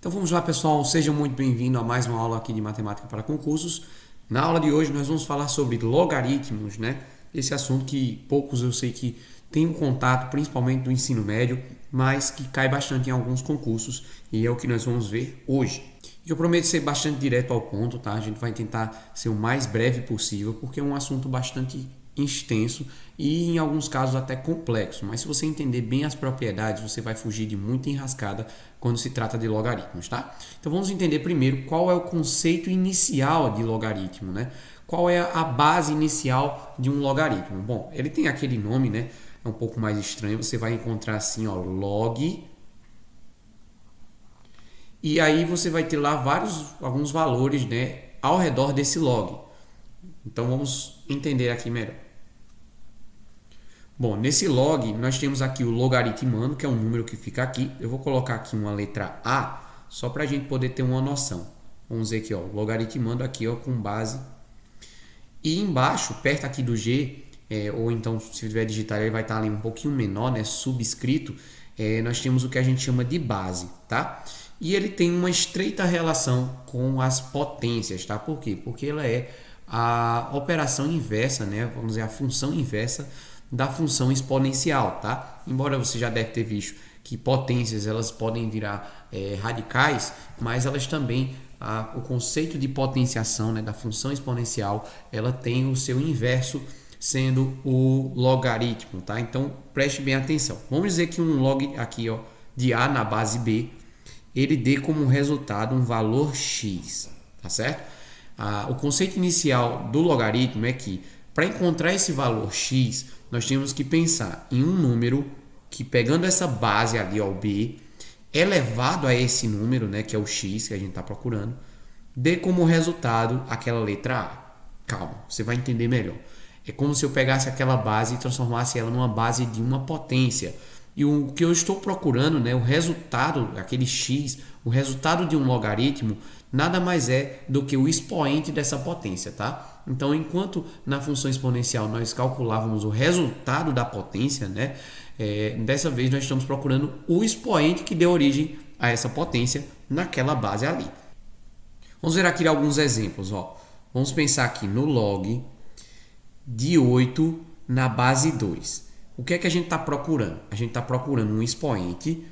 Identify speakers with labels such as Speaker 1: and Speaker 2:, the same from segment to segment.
Speaker 1: Então vamos lá, pessoal, sejam muito bem-vindos a mais uma aula aqui de matemática para concursos. Na aula de hoje nós vamos falar sobre logaritmos, né? Esse assunto que poucos eu sei que têm um contato, principalmente do ensino médio, mas que cai bastante em alguns concursos e é o que nós vamos ver hoje. Eu prometo ser bastante direto ao ponto, tá? A gente vai tentar ser o mais breve possível, porque é um assunto bastante extenso e em alguns casos até complexo, mas se você entender bem as propriedades, você vai fugir de muita enrascada quando se trata de logaritmos, tá? Então vamos entender primeiro qual é o conceito inicial de logaritmo, né? Qual é a base inicial de um logaritmo? Bom, ele tem aquele nome, né? É um pouco mais estranho, você vai encontrar assim, ó, log, e aí você vai ter lá alguns valores, né, ao redor desse log. Então vamos entender aqui melhor. Bom, nesse log nós temos aqui o logaritmando, que é um número que fica aqui. Eu vou colocar aqui uma letra A, só para a gente poder ter uma noção. Vamos dizer aqui, ó, logaritmando aqui, ó, com base. E embaixo, perto aqui do G, ou então se tiver digitar ele vai estar ali um pouquinho menor, né, subscrito, nós temos o que a gente chama de base, tá? E ele tem uma estreita relação com as potências, tá? Por quê? Porque ela é a operação inversa, né? Vamos dizer, a função inversa da função exponencial, tá? Embora você já deve ter visto que potências elas podem virar radicais, mas elas também o conceito de potenciação, né, da função exponencial, ela tem o seu inverso sendo o logaritmo, tá? Então preste bem atenção. Vamos dizer que um log aqui, ó, de A na base B, ele dê como resultado um valor x, tá certo? O conceito inicial do logaritmo é que para encontrar esse valor x, nós temos que pensar em um número que, pegando essa base ali, ó, b, elevado a esse número, né, que é o x que a gente está procurando, dê como resultado aquela letra A. Calma, você vai entender melhor. É como se eu pegasse aquela base e transformasse ela numa base de uma potência. E o que eu estou procurando, né, o resultado, aquele x, o resultado de um logaritmo, nada mais é do que o expoente dessa potência, tá? Então, enquanto na função exponencial nós calculávamos o resultado da potência, né, dessa vez nós estamos procurando o expoente que deu origem a essa potência naquela base ali. Vamos ver aqui alguns exemplos, ó. Vamos pensar aqui no log de 8 na base 2. O que é que a gente está procurando? A gente está procurando um expoente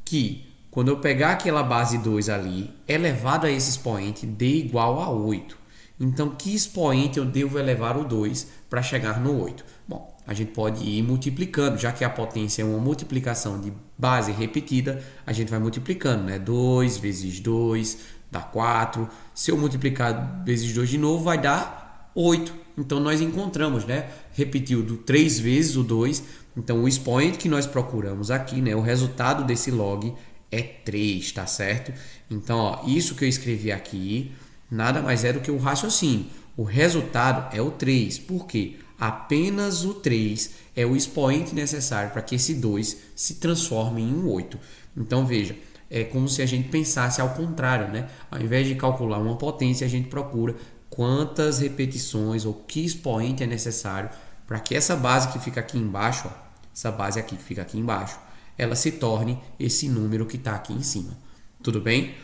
Speaker 1: que, quando eu pegar aquela base 2 ali, elevado a esse expoente, dê igual a 8. Então, que expoente eu devo elevar o 2 para chegar no 8? Bom, a gente pode ir multiplicando, já que a potência é uma multiplicação de base repetida, a gente vai multiplicando, né? 2 vezes 2 dá 4. Se eu multiplicar vezes 2 de novo, vai dar 8. Então, nós encontramos, né? Repetiu 3 vezes o 2. Então, o expoente que nós procuramos aqui, né? O resultado desse log é 3, tá certo? Então, ó, isso que eu escrevi aqui nada mais é do que o raciocínio. O resultado é o 3. Por quê? Apenas o 3 é o expoente necessário para que esse 2 se transforme em um 8. Então, veja, é como se a gente pensasse ao contrário, né? Ao invés de calcular uma potência, a gente procura quantas repetições ou que expoente é necessário para que essa base que fica aqui embaixo, ó, essa base aqui que fica aqui embaixo, ela se torne esse número que está aqui em cima. Tudo bem?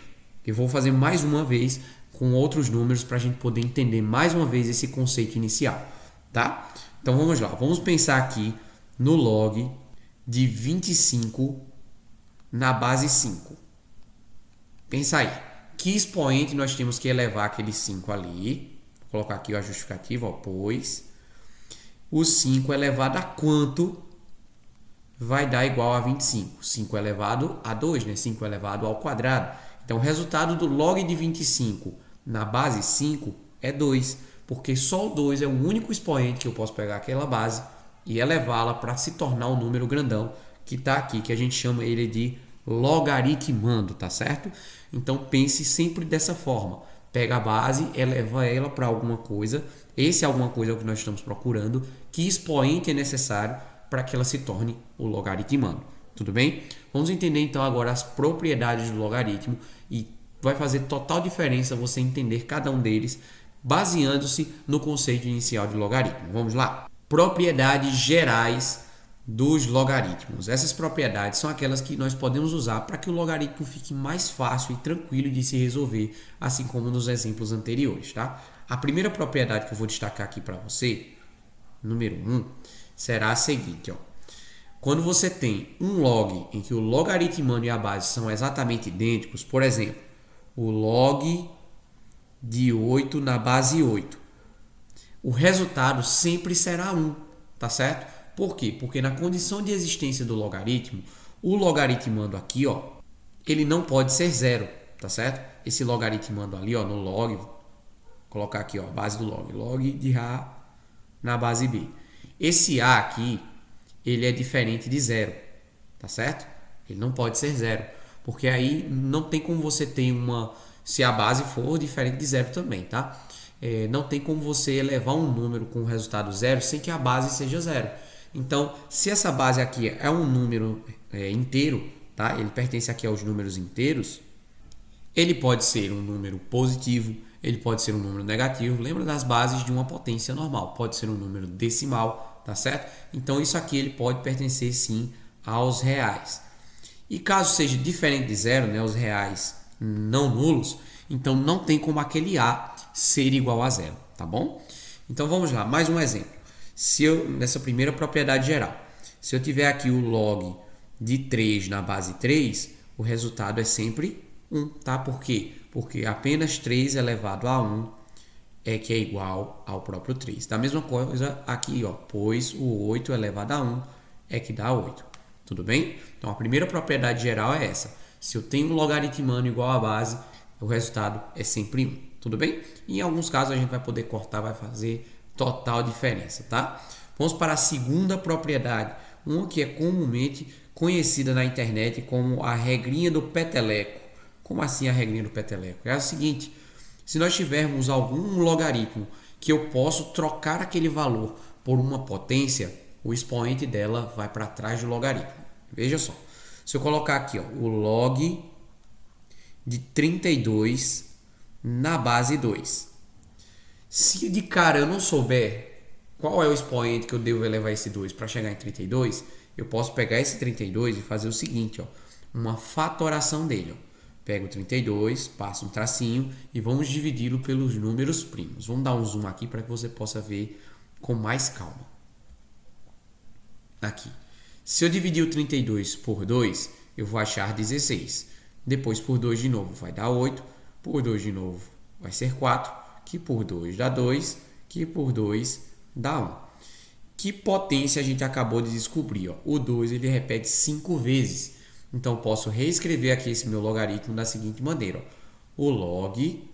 Speaker 1: Eu vou fazer mais uma vez com outros números para a gente poder entender mais uma vez esse conceito inicial, tá? Então vamos lá, vamos pensar aqui no log de 25 na base 5. Pensa aí, que expoente nós temos que elevar aquele 5 ali? Vou colocar aqui a justificativa, ó, pois o 5 elevado a quanto vai dar igual a 25? 5 elevado a 2, né? 5 elevado ao quadrado. Então, o resultado do log de 25 na base 5 é 2, porque só o 2 é o único expoente que eu posso pegar aquela base e elevá-la para se tornar um número grandão que está aqui, que a gente chama ele de logaritmando, tá certo? Então, pense sempre dessa forma. Pega a base, eleva ela para alguma coisa. Esse alguma coisa é o que nós estamos procurando. Que expoente é necessário para que ela se torne o logaritmando. Tudo bem? Vamos entender então agora as propriedades do logaritmo e vai fazer total diferença você entender cada um deles baseando-se no conceito inicial de logaritmo. Vamos lá? Propriedades gerais dos logaritmos. Essas propriedades são aquelas que nós podemos usar para que o logaritmo fique mais fácil e tranquilo de se resolver, assim como nos exemplos anteriores, tá? A primeira propriedade que eu vou destacar aqui para você, número 1, será a seguinte, ó. Quando você tem um log em que o logaritmando e a base são exatamente idênticos, por exemplo, o log de 8 na base 8, o resultado sempre será 1, tá certo? Por quê? Porque na condição de existência do logaritmo, o logaritmando aqui, ó, ele não pode ser 0, tá certo? Esse logaritmando ali, ó, no log, vou colocar aqui, ó, a base do log de A na base B. Esse A aqui, ele é diferente de 0, tá certo? Ele não pode ser 0, porque aí não tem como você ter uma... Se a base for diferente de 0 também, tá? Não tem como você elevar um número com o resultado 0 sem que a base seja 0. Então, se essa base aqui é um número inteiro, tá? Ele pertence aqui aos números inteiros, ele pode ser um número positivo, ele pode ser um número negativo. Lembra das bases de uma potência normal. Pode ser um número decimal, tá certo? Então, isso aqui ele pode pertencer sim aos reais. E caso seja diferente de 0, né, os reais não nulos, então não tem como aquele A ser igual a 0, tá bom? Então vamos lá, mais um exemplo. Se eu, nessa primeira propriedade geral, se eu tiver aqui o log de 3 na base 3, o resultado é sempre 1, tá? Por quê? Porque apenas 3 elevado a 1 é que é igual ao próprio 3. Da mesma coisa aqui, ó, pois o 8 elevado a 1 é que dá 8. Tudo bem? Então a primeira propriedade geral é essa. Se eu tenho um logaritmando igual à base, o resultado é sempre 1. Tudo bem? E em alguns casos a gente vai poder cortar, vai fazer total diferença, tá? Vamos para a segunda propriedade, uma que é comumente conhecida na internet como a regrinha do peteleco. Como assim a regrinha do peteleco? É o seguinte, se nós tivermos algum logaritmo que eu posso trocar aquele valor por uma potência, o expoente dela vai para trás do logaritmo. Veja só, se eu colocar aqui, ó, o log de 32 na base 2. Se de cara eu não souber qual é o expoente que eu devo elevar esse 2 para chegar em 32, eu posso pegar esse 32 e fazer o seguinte, ó, uma fatoração dele. Ó. Pego o 32, passo um tracinho e vamos dividi-lo pelos números primos. Vamos dar um zoom aqui para que você possa ver com mais calma. Aqui. Se eu dividir o 32 por 2, eu vou achar 16. Depois por 2 de novo vai dar 8. Por 2 de novo vai ser 4. Que por 2 dá 2. Que por 2 dá 1. Que potência a gente acabou de descobrir? Ó. O 2 ele repete 5 vezes. Então, posso reescrever aqui esse meu logaritmo da seguinte maneira. Ó. O log...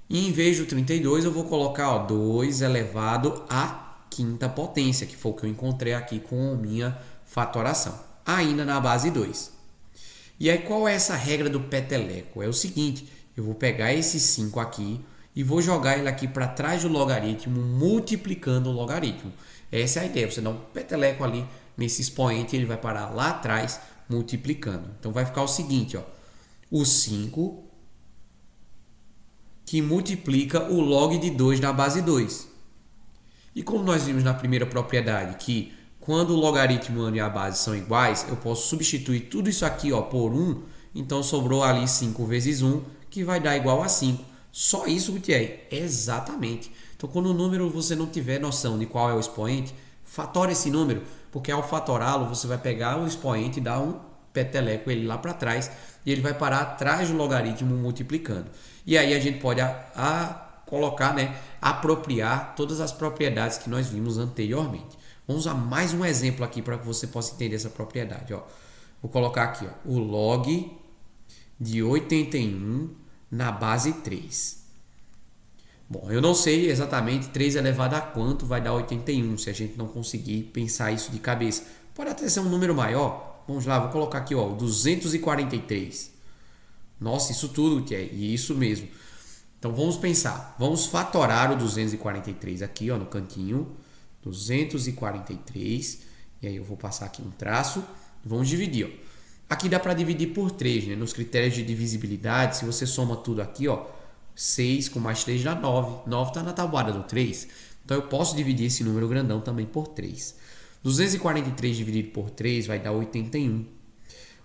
Speaker 1: E em vez do 32, eu vou colocar ó, 2 elevado à quinta potência, que foi o que eu encontrei aqui com a minha fatoração. Ainda na base 2. E aí, qual é essa regra do peteleco? É o seguinte, eu vou pegar esse 5 aqui e vou jogar ele aqui para trás do logaritmo, multiplicando o logaritmo. Essa é a ideia, você dá um peteleco ali nesse expoente, ele vai parar lá atrás, multiplicando. Então, vai ficar o seguinte, ó, o 5 que multiplica o log de 2 na base 2. E como nós vimos na primeira propriedade, que quando o logaritmo e a base são iguais, eu posso substituir tudo isso aqui ó, por 1, então sobrou ali 5 vezes 1, que vai dar igual a 5. Só isso, Gutierrez? Exatamente. Então, quando o número você não tiver noção de qual é o expoente, fatore esse número, porque ao fatorá-lo, você vai pegar o expoente e dar um peteleco ele lá para trás, e ele vai parar atrás do logaritmo multiplicando. E aí a gente pode colocar, né, apropriar todas as propriedades que nós vimos anteriormente. Vamos usar mais um exemplo aqui para que você possa entender essa propriedade. Ó. Vou colocar aqui ó, o log de 81 na base 3. Bom, eu não sei exatamente 3 elevado a quanto vai dar 81, se a gente não conseguir pensar isso de cabeça. Pode até ser um número maior. Vamos lá, vou colocar aqui ó, 243. Nossa, isso tudo que é, e isso mesmo. Então vamos pensar, vamos fatorar o 243 aqui ó, no cantinho. 243, e aí eu vou passar aqui um traço, vamos dividir, ó. Aqui dá para dividir por 3, né? Nos critérios de divisibilidade, se você soma tudo aqui, ó, 6 com mais 3 dá 9, 9 está na tabuada do 3, então eu posso dividir esse número grandão também por 3. 243 dividido por 3 vai dar 81.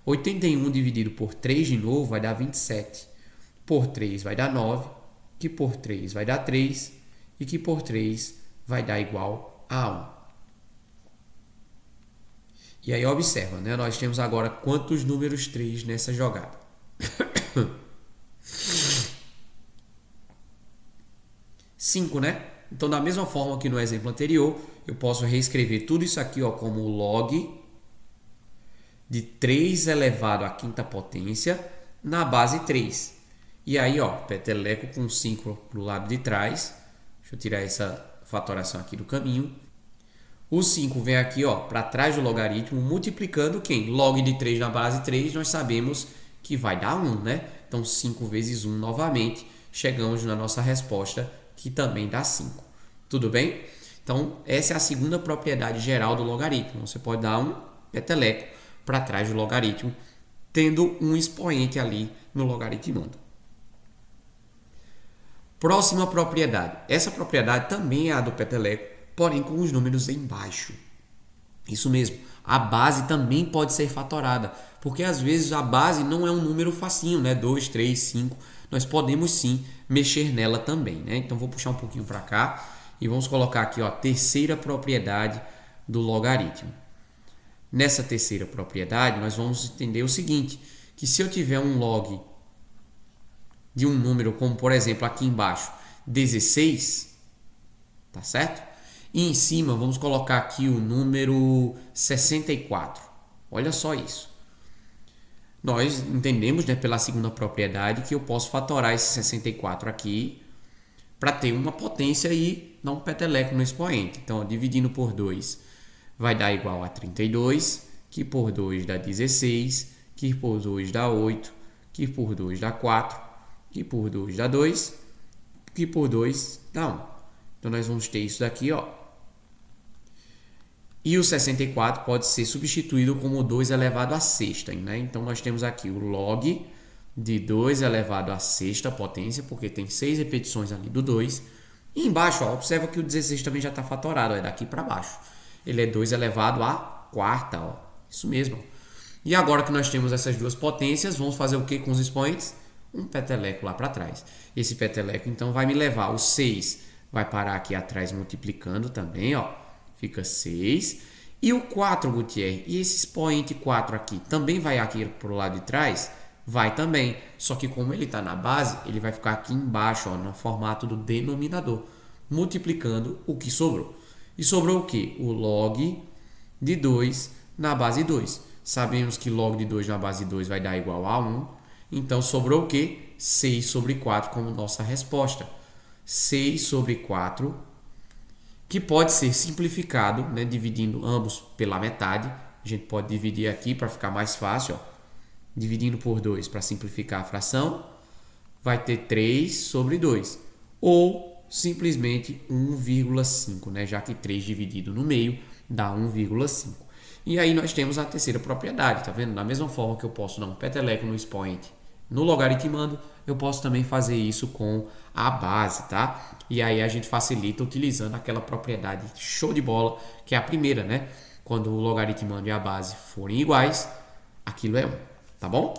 Speaker 1: 81 dividido por 3 de novo vai dar 27. Por 3 vai dar 9, que por 3 vai dar 3 e que por 3 vai dar igual a 1. E aí observa, né? Nós temos agora quantos números 3 nessa jogada? 5, né? Então, da mesma forma que no exemplo anterior, eu posso reescrever tudo isso aqui ó, como log de 3 elevado à quinta potência na base 3. E aí, ó, peteleco com 5 para o lado de trás. Deixa eu tirar essa fatoração aqui do caminho. O 5 vem aqui para trás do logaritmo, multiplicando quem? Log de 3 na base 3, nós sabemos que vai dar 1, né? Então, 5 vezes 1 novamente, chegamos na nossa resposta, que também dá 5. Tudo bem? Então, essa é a segunda propriedade geral do logaritmo. Você pode dar um peteleco para trás do logaritmo, tendo um expoente ali no logaritmando. Próxima propriedade. Essa propriedade também é a do peteleco, porém com os números embaixo. Isso mesmo, a base também pode ser fatorada, porque às vezes a base não é um número facinho, né? 2, 3, 5. Nós podemos sim mexer nela também, né? Então vou puxar um pouquinho para cá e vamos colocar aqui a terceira propriedade do logaritmo. Nessa terceira propriedade, nós vamos entender o seguinte, que se eu tiver um log de um número, como por exemplo aqui embaixo, 16, tá certo? E em cima vamos colocar aqui o número 64. Olha só isso. Nós entendemos, né, pela segunda propriedade que eu posso fatorar esse 64 aqui para ter uma potência e dar um peteleco no expoente. Então, ó, dividindo por 2 vai dar igual a 32, que por 2 dá 16, que por 2 dá 8, que por 2 dá 4, que por 2 dá 2, que por 2 dá 1. Então, nós vamos ter isso daqui, ó. E o 64 pode ser substituído como 2 elevado à sexta, né? Então, nós temos aqui o log de 2 elevado à sexta potência, porque tem 6 repetições ali do 2. E embaixo, ó, observa que o 16 também já está fatorado, é daqui para baixo. Ele é 2 elevado à quarta, ó. Isso mesmo. E agora que nós temos essas duas potências, vamos fazer o que com os expoentes? Um peteleco lá para trás. Esse peteleco, então, vai me levar. O 6 vai parar aqui atrás multiplicando também, ó. Fica 6. E o 4, Gutierre, e esse expoente 4 aqui, também vai aqui para o lado de trás? Vai também. Só que como ele está na base, ele vai ficar aqui embaixo, ó, no formato do denominador, multiplicando o que sobrou. E sobrou o que? O log de 2 na base 2. Sabemos que log de 2 na base 2 vai dar igual a 1. Então, sobrou o que? 6 sobre 4 como nossa resposta. 6 sobre 4, que pode ser simplificado, né, dividindo ambos pela metade. A gente pode dividir aqui para ficar mais fácil, ó. Dividindo por 2 para simplificar a fração, vai ter 3 sobre 2. Ou simplesmente 1,5, né, já que 3 dividido no meio dá 1,5. E aí nós temos a terceira propriedade, tá vendo? Da mesma forma que eu posso dar um peteleco no expoente no logaritmando, eu posso também fazer isso com a base, tá? E aí a gente facilita utilizando aquela propriedade show de bola, que é a primeira, né? Quando o logaritmando e a base forem iguais, aquilo é 1, tá bom?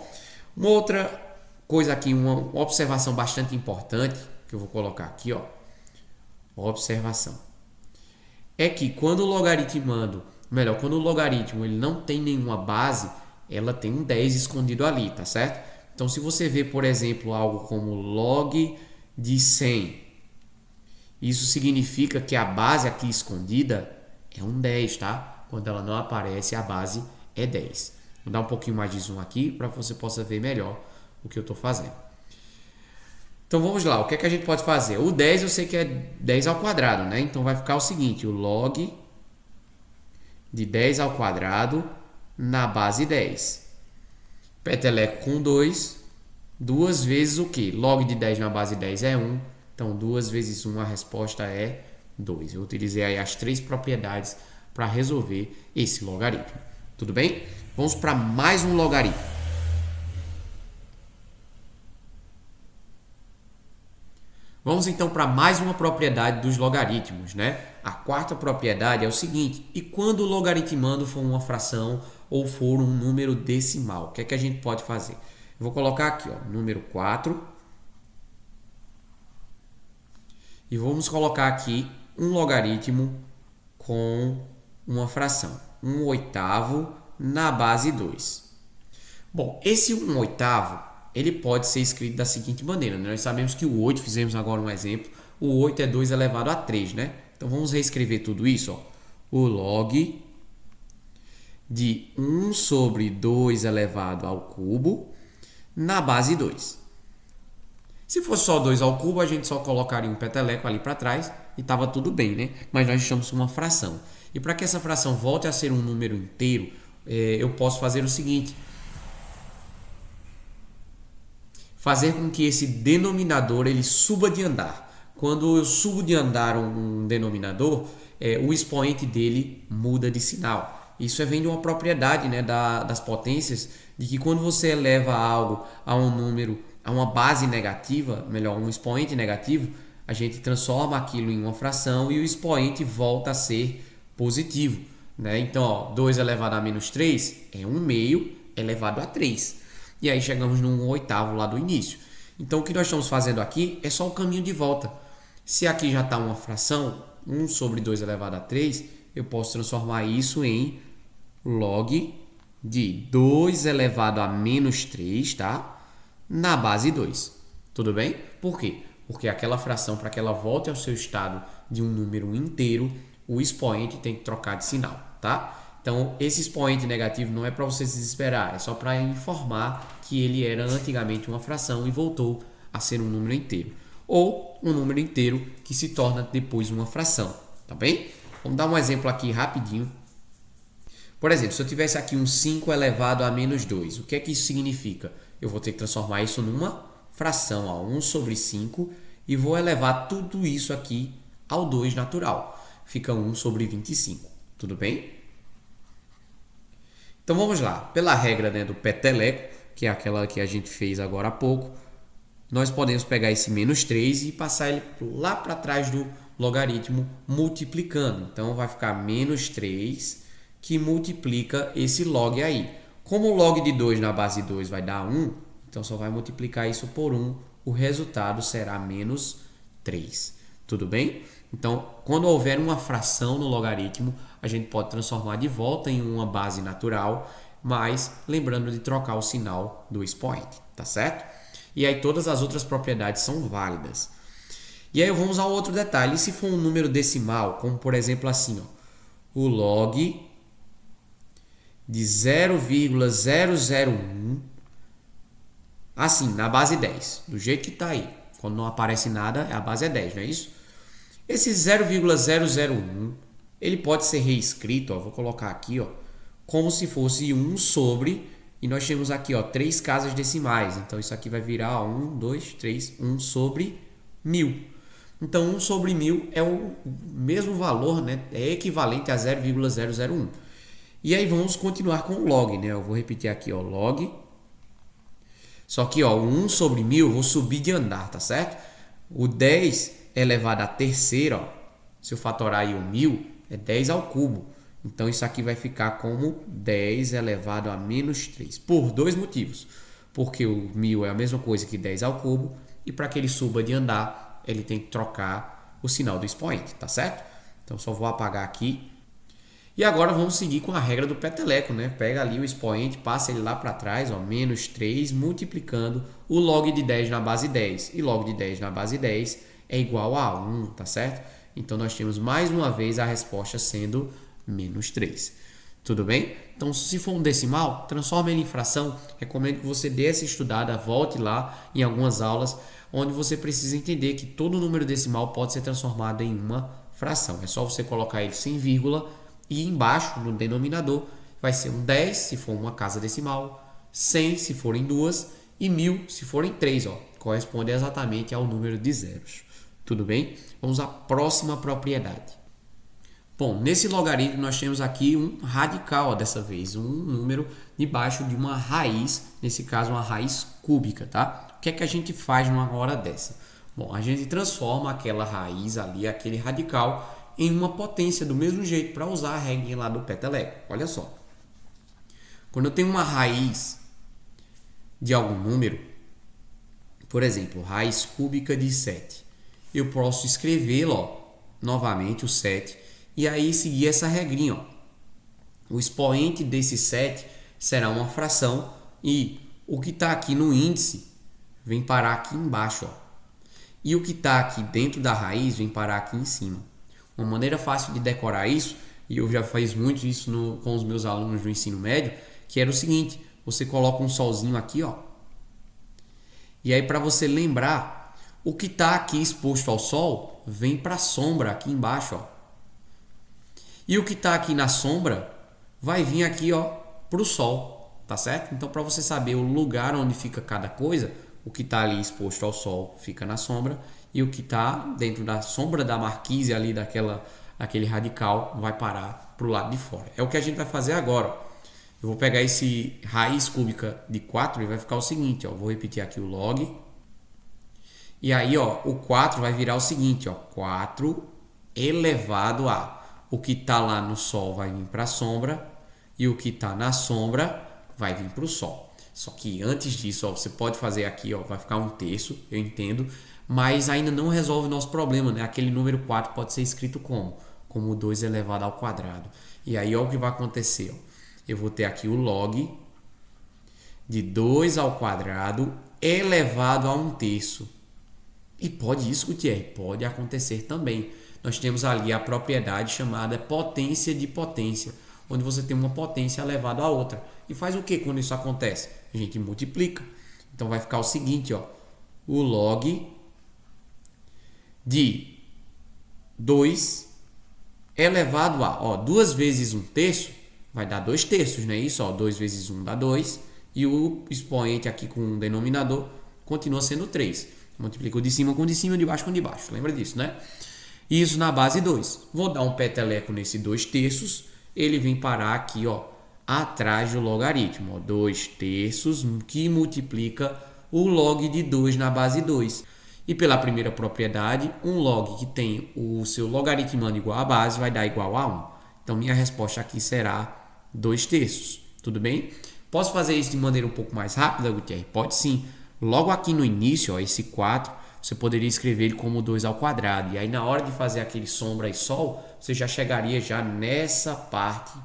Speaker 1: Uma outra coisa aqui, uma observação bastante importante, que eu vou colocar aqui, ó. Observação. É que quando o logaritmando, melhor, quando o logaritmo ele não tem nenhuma base, ela tem um 10 escondido ali, tá certo? Então, se você vê, por exemplo, algo como log de 100, isso significa que a base aqui escondida é um 10, tá? Quando ela não aparece, a base é 10. Vou dar um pouquinho mais de zoom aqui para que você possa ver melhor o que eu estou fazendo. Então, vamos lá. O que é que a gente pode fazer? O 10 eu sei que é 10 ao quadrado, né? Então, vai ficar o seguinte, o log de 10 ao quadrado na base 10. Peteleco com 2, 2 vezes o que? Log de 10 na base 10 é 1, então 2 vezes 1 a resposta é 2. Eu utilizei aí as 3 propriedades para resolver esse logaritmo. Tudo bem? Vamos para mais um logaritmo. Vamos então para mais uma propriedade dos logaritmos, né? A quarta propriedade é o seguinte: e quando o logaritmando for uma fração ou for um número decimal, o que é que a gente pode fazer? Eu vou colocar aqui, ó, número 4, e vamos colocar aqui um logaritmo com uma fração, 1/8 na base 2. Bom, esse 1/8, ele pode ser escrito da seguinte maneira, né? Nós sabemos que o 8, fizemos agora um exemplo, o 8 é 2 elevado a 3, né? Então vamos reescrever tudo isso, ó. O log de 1 sobre 2 elevado ao cubo na base 2. Se fosse só 2 ao cubo, a gente só colocaria um peteleco ali para trás e estava tudo bem, né? Mas nós achamos uma fração. E para que essa fração volte a ser um número inteiro, eu posso fazer o seguinte: fazer com que esse denominador ele suba de andar. Quando eu subo de andar um denominador, o expoente dele muda de sinal. Isso vem de uma propriedade, né, das potências, de que quando você eleva algo a um número, a uma base negativa, melhor, um expoente negativo, a gente transforma aquilo em uma fração e o expoente volta a ser positivo, né? Então, ó, 2 elevado a menos 3 é 1/2 elevado a 3. E aí chegamos no 1/8 lá do início. Então, o que nós estamos fazendo aqui é só o caminho de volta. Se aqui já está uma fração, 1 sobre 2 elevado a 3, eu posso transformar isso em log de 2 elevado a menos 3, tá? Na base 2. Tudo bem? Por quê? Porque aquela fração, para que ela volte ao seu estado de um número inteiro, o expoente tem que trocar de sinal, tá? Então, esse expoente negativo não é para você se desesperar, é só para informar que ele era antigamente uma fração e voltou a ser um número inteiro. Ou um número inteiro que se torna depois uma fração, tá bem? Vamos dar um exemplo aqui rapidinho. Por exemplo, se eu tivesse aqui um 5 elevado a menos 2, o que é que isso significa? Eu vou ter que transformar isso numa fração, ó, 1 sobre 5, e vou elevar tudo isso aqui ao 2 natural. Fica 1 sobre 25, tudo bem? Então vamos lá, pela regra, né, do peteleco, que é aquela que a gente fez agora há pouco, nós podemos pegar esse menos 3 e passar ele lá para trás do logaritmo multiplicando. Então vai ficar menos 3 que multiplica esse log aí. Como o log de 2 na base 2 vai dar 1, então só vai multiplicar isso por 1, o resultado será menos 3. Tudo bem? Então, quando houver uma fração no logaritmo, a gente pode transformar de volta em uma base natural, mas lembrando de trocar o sinal do expoente, tá certo? E aí todas as outras propriedades são válidas. E aí vamos ao outro detalhe: e se for um número decimal, como por exemplo assim, ó, o log de 0,001, assim, na base 10, do jeito que está aí. Quando não aparece nada, a base é 10, não é isso? Esse 0,001, ele pode ser reescrito, ó, vou colocar aqui, ó, como se fosse 1 sobre, e nós temos aqui, ó, 3 casas decimais. Então, isso aqui vai virar 1, 2, 3, 1 sobre 1000. Então, 1 sobre 1000 é o mesmo valor, né? É equivalente a 0,001. E aí vamos continuar com o log, né? Eu vou repetir aqui, ó, log. Só que, ó, o 1 sobre 1000 eu vou subir de andar, tá certo? O 10 elevado à terceira, ó, se eu fatorar aí o 1000, é 10 ao cubo. Então, isso aqui vai ficar como 10 elevado a menos 3. Por dois motivos. Porque o 1000 é a mesma coisa que 10 ao cubo. E para que ele suba de andar, ele tem que trocar o sinal do expoente, tá certo? Então, só vou apagar aqui. E agora vamos seguir com a regra do peteleco, né? Pega ali o expoente, passa ele lá para trás, ó, menos 3, multiplicando o log de 10 na base 10. E log de 10 na base 10 é igual a 1, tá certo? Então, nós temos mais uma vez a resposta sendo menos 3. Tudo bem? Então, se for um decimal, transforma ele em fração. Recomendo que você dê essa estudada, volte lá em algumas aulas, onde você precisa entender que todo número decimal pode ser transformado em uma fração. É só você colocar ele sem vírgula e embaixo, no denominador, vai ser um 10 se for uma casa decimal, 100 se forem duas e 1000 se forem 3. Ó, corresponde exatamente ao número de zeros. Tudo bem? Vamos à próxima propriedade. Bom, nesse logaritmo nós temos aqui um radical, ó, dessa vez, um número debaixo de uma raiz, nesse caso uma raiz cúbica, tá? O que é que a gente faz numa hora dessa? Bom, a gente transforma aquela raiz ali, aquele radical, em uma potência do mesmo jeito para usar a regra lá do peteleco. Olha só. Quando eu tenho uma raiz de algum número, por exemplo, raiz cúbica de 7, eu posso escrevê-lo novamente, o 7, e aí seguir essa regrinha. Ó. O expoente desse 7 será uma fração e o que está aqui no índice vem parar aqui embaixo. Ó. E o que está aqui dentro da raiz vem parar aqui em cima. Uma maneira fácil de decorar isso, e eu já fiz muito isso com os meus alunos do ensino médio, que era o seguinte, você coloca um solzinho aqui, ó. E aí para você lembrar, o que está aqui exposto ao sol vem para a sombra aqui embaixo, ó. E o que está aqui na sombra vai vir aqui, ó, para o sol, tá certo? Então para você saber o lugar onde fica cada coisa, o que está ali exposto ao sol fica na sombra e o que está dentro da sombra da marquise ali daquele radical vai parar para o lado de fora. É o que a gente vai fazer agora. Ó. Eu vou pegar esse raiz cúbica de 4 e vai ficar o seguinte. Ó, vou repetir aqui o log. E aí ó, o 4 vai virar o seguinte. Ó, 4 elevado a. O que está lá no sol vai vir para a sombra e o que está na sombra vai vir para o sol. Só que antes disso, ó, você pode fazer aqui, ó, vai ficar 1/3, eu entendo, mas ainda não resolve o nosso problema, né? Aquele número 4 pode ser escrito como? Como 2 elevado ao quadrado. E aí, ó, o que vai acontecer? Ó. Eu vou ter aqui o log de 2 ao quadrado elevado a 1/3. E pode isso, Gutierrez? Pode acontecer também. Nós temos ali a propriedade chamada potência de potência, onde você tem uma potência elevada a outra. E faz o que quando isso acontece? A gente multiplica. Então vai ficar o seguinte, ó, o log de 2 elevado a, ó, 2 vezes 1/3 vai dar 2/3, não é isso? Ó, 2 vezes 1 dá 2 e o expoente aqui com o denominador continua sendo 3. Multiplica o de cima com o de cima, o de baixo com o de baixo. Lembra disso, né? Isso na base 2. Vou dar um peteleco nesse 2/3. Ele vem parar aqui, ó, atrás do logaritmo. Ó, 2/3 que multiplica o log de 2 na base 2. E pela primeira propriedade, um log que tem o seu logaritmando igual à base vai dar igual a 1. Então, minha resposta aqui será 2/3. Tudo bem? Posso fazer isso de maneira um pouco mais rápida, Gutierrez? Pode sim. Logo aqui no início, ó, esse 4, você poderia escrever ele como 2 ao quadrado. E aí, na hora de fazer aquele sombra e sol, você já chegaria já nessa parte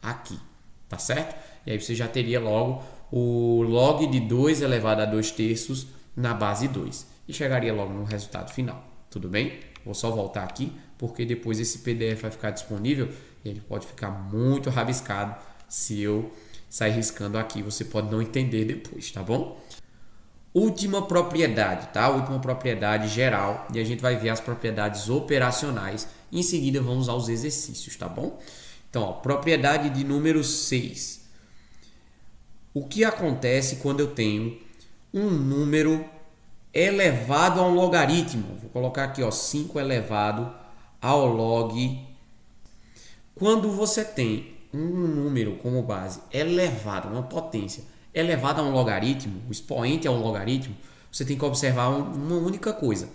Speaker 1: aqui. Tá certo? E aí, você já teria logo o log de 2 elevado a 2/3 na base 2. E chegaria logo no resultado final. Tudo bem? Vou só voltar aqui, porque depois esse PDF vai ficar disponível e ele pode ficar muito rabiscado se eu sair riscando aqui. Você pode não entender depois, tá bom? Última propriedade, tá? Última propriedade geral e a gente vai ver as propriedades operacionais. Em seguida vamos aos exercícios, tá bom? Então, ó, propriedade de número 6. O que acontece quando eu tenho um número elevado a um logaritmo? Vou colocar aqui, ó, 5 elevado ao log. Quando você tem um número como base elevado, uma potência elevado a um logaritmo, o expoente é um logaritmo, você tem que observar uma única coisa.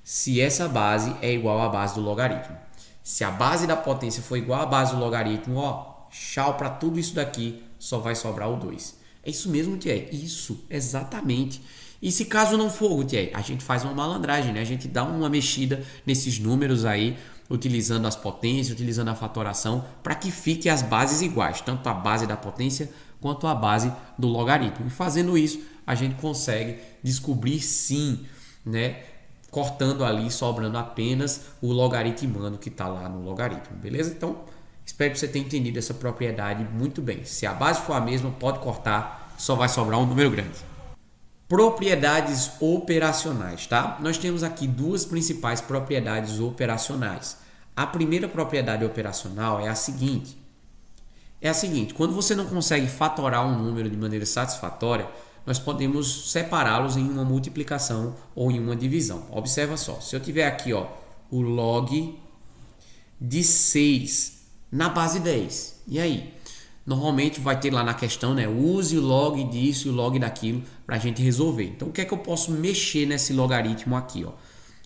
Speaker 1: Se essa base é igual à base do logaritmo. Se a base da potência for igual à base do logaritmo, ó, tchau para tudo isso daqui, só vai sobrar o 2. É isso mesmo, Gutierrez? Isso, exatamente. E se caso não for, Gutierrez, a gente faz uma malandragem, né? A gente dá uma mexida nesses números aí, utilizando as potências, utilizando a fatoração, para que fiquem as bases iguais, tanto a base da potência quanto a base do logaritmo. E fazendo isso, a gente consegue descobrir sim, né? Cortando ali, sobrando apenas o logaritmando que está lá no logaritmo, beleza? Então, espero que você tenha entendido essa propriedade muito bem. Se a base for a mesma, pode cortar, só vai sobrar um número grande. Propriedades operacionais, tá? Nós temos aqui duas principais propriedades operacionais. A primeira propriedade operacional é a seguinte. Quando você não consegue fatorar um número de maneira satisfatória, nós podemos separá-los em uma multiplicação ou em uma divisão. Observa só, se eu tiver aqui, ó, o log de 6 na base 10, e aí? Normalmente vai ter lá na questão, né? Use o log disso e o log daquilo para a gente resolver. Então, o que é que eu posso mexer nesse logaritmo aqui, ó?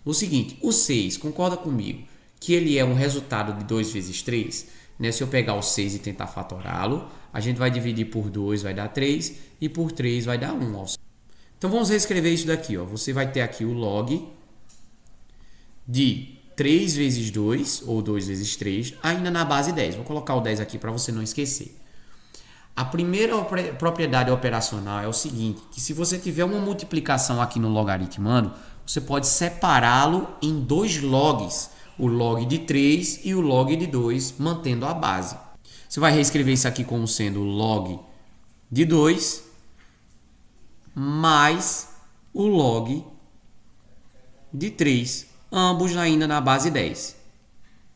Speaker 1: O seguinte, o 6, concorda comigo, que ele é um resultado de 2 vezes 3? Né? Se eu pegar o 6 e tentar fatorá-lo, a gente vai dividir por 2, vai dar 3, e por 3 vai dar 1. Então vamos reescrever isso daqui. Ó. Você vai ter aqui o log de 3 vezes 2, ou 2 vezes 3, ainda na base 10. Vou colocar o 10 aqui para você não esquecer. A primeira propriedade operacional é o seguinte, que se você tiver uma multiplicação aqui no logaritmando, você pode separá-lo em dois logs, o log de 3 e o log de 2, mantendo a base. Você vai reescrever isso aqui como sendo log de 2 mais o log de 3, ambos ainda na base 10.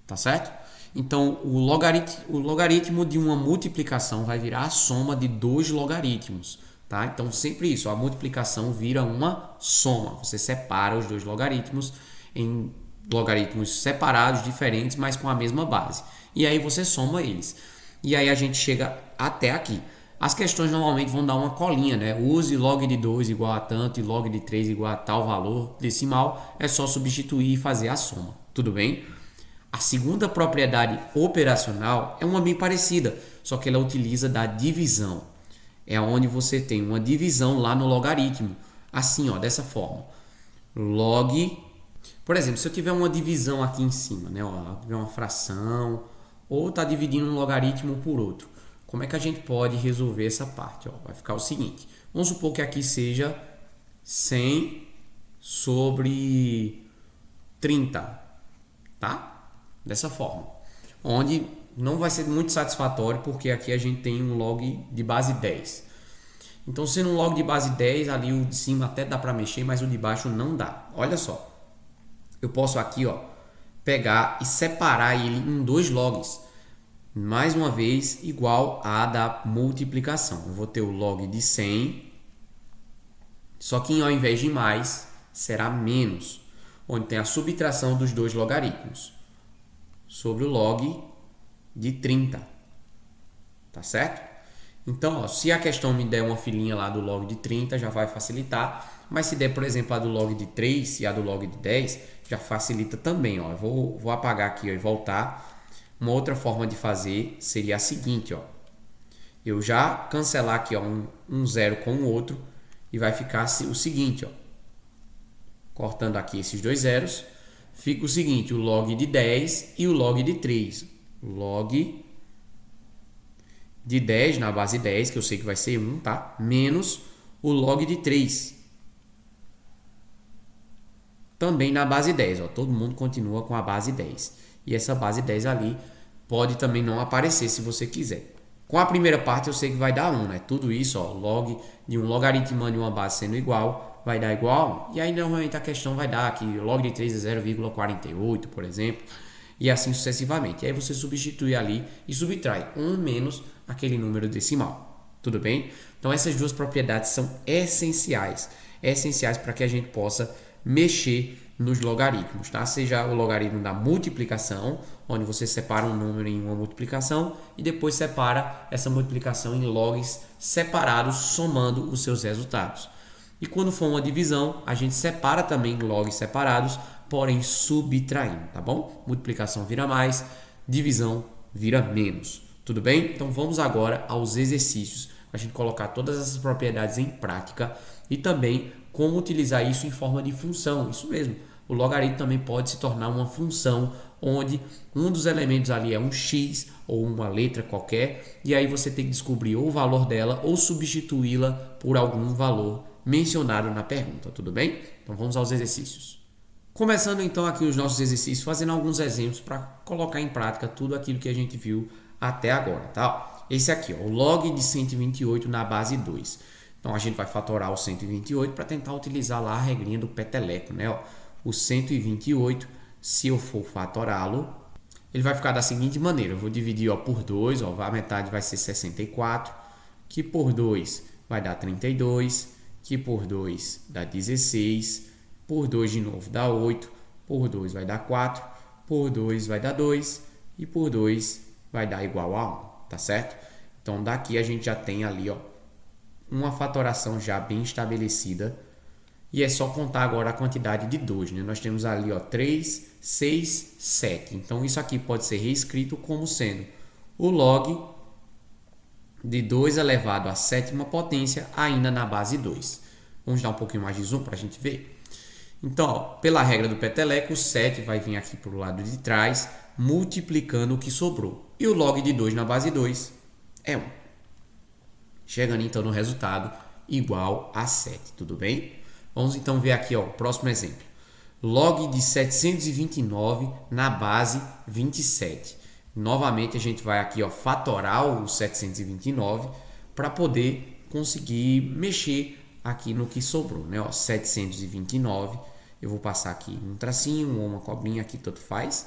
Speaker 1: Tá certo? Então, o logaritmo de uma multiplicação vai virar a soma de dois logaritmos. Tá? Então, sempre isso, a multiplicação vira uma soma. Você separa os dois logaritmos em logaritmos separados, diferentes, mas com a mesma base. E aí você soma eles. E aí a gente chega até aqui. As questões normalmente vão dar uma colinha, né? Use log de 2 igual a tanto e log de 3 igual a tal valor decimal. É só substituir e fazer a soma. Tudo bem? A segunda propriedade operacional é uma bem parecida, só que ela utiliza da divisão. É onde você tem uma divisão lá no logaritmo. Assim, ó, dessa forma. Log... Por exemplo, se eu tiver uma divisão aqui em cima, né? Ó, tiver uma fração, ou está dividindo um logaritmo por outro. Como é que a gente pode resolver essa parte? Ó, vai ficar o seguinte. Vamos supor que aqui seja 100 sobre 30. Tá? Dessa forma, onde não vai ser muito satisfatório, porque aqui a gente tem um log de base 10. Então, sendo um log de base 10, ali o de cima até dá para mexer, mas o de baixo não dá. Olha só, eu posso aqui, ó, pegar e separar ele em dois logs, mais uma vez igual a da multiplicação. Eu vou ter o log de 100, só que ao invés de mais, será menos, onde tem a subtração dos dois logaritmos sobre o log de 30. Tá certo? Então, ó, se a questão me der uma filinha lá do log de 30, já vai facilitar. Mas se der, por exemplo, a do log de 3 e a do log de 10, já facilita também. Ó. Eu vou apagar aqui, ó, e voltar. Uma outra forma de fazer seria a seguinte. Ó. Eu já cancelar aqui, ó, um zero com o outro. E vai ficar o seguinte. Ó. Cortando aqui esses dois zeros. Fica o seguinte, o log de 10 e o log de 3. Log de 10 na base 10, que eu sei que vai ser 1, tá? Menos o log de 3. Também na base 10, ó. Todo mundo continua com a base 10. E essa base 10 ali pode também não aparecer se você quiser. Com a primeira parte eu sei que vai dar 1, né? Tudo isso, ó, log de um logaritmando de uma base sendo igual, vai dar igual a 1. E aí normalmente a questão vai dar que log de 3 é 0,48, por exemplo. E assim sucessivamente. E aí você substitui ali e subtrai 1 menos aquele número decimal. Tudo bem? Então essas duas propriedades são essenciais. Essenciais para que a gente possa mexer nos logaritmos, tá? Seja o logaritmo da multiplicação, onde você separa um número em uma multiplicação e depois separa essa multiplicação em logs separados, somando os seus resultados. E quando for uma divisão, a gente separa também em logs separados, porém subtraindo, tá bom? Multiplicação vira mais, divisão vira menos. Tudo bem? Então vamos agora aos exercícios, para a gente colocar todas essas propriedades em prática e também como utilizar isso em forma de função. Isso mesmo, o logaritmo também pode se tornar uma função onde um dos elementos ali é um x ou uma letra qualquer e aí você tem que descobrir ou o valor dela ou substituí-la por algum valor mencionado na pergunta, tudo bem? Então vamos aos exercícios. Começando então aqui os nossos exercícios, fazendo alguns exemplos para colocar em prática tudo aquilo que a gente viu até agora, tá? Esse aqui, ó, o log de 128 na base 2. Então a gente vai fatorar o 128 para tentar utilizar lá a regrinha do peteleco, né? Ó, o 128, se eu for fatorá-lo, ele vai ficar da seguinte maneira. Eu vou dividir, ó, por 2, ó, a metade vai ser 64, que por 2 vai dar 32, que por 2 dá 16, por 2 de novo dá 8, por 2 vai dar 4, por 2 vai dar 2 e por 2 vai dar igual a 1, tá certo? Então daqui a gente já tem ali, ó, uma fatoração já bem estabelecida E é só contar agora a quantidade de 2, né? Nós temos ali, ó, 3, 6, 7. Então, isso aqui pode ser reescrito como sendo o log de 2 elevado à sétima potência, ainda na base 2. Vamos dar um pouquinho mais de zoom para a gente ver. Então, ó, pela regra do peteleco, o 7 vai vir aqui para o lado de trás, multiplicando o que sobrou. E o log de 2 na base 2 é 1. Chegando então no resultado igual a 7, tudo bem? Vamos então ver aqui, ó, o próximo exemplo. Log de 729 na base 27. Novamente a gente vai aqui, ó, fatorar o 729 para poder conseguir mexer aqui no que sobrou, né? Ó, 729, eu vou passar aqui um tracinho ou uma cobrinha aqui, tanto faz.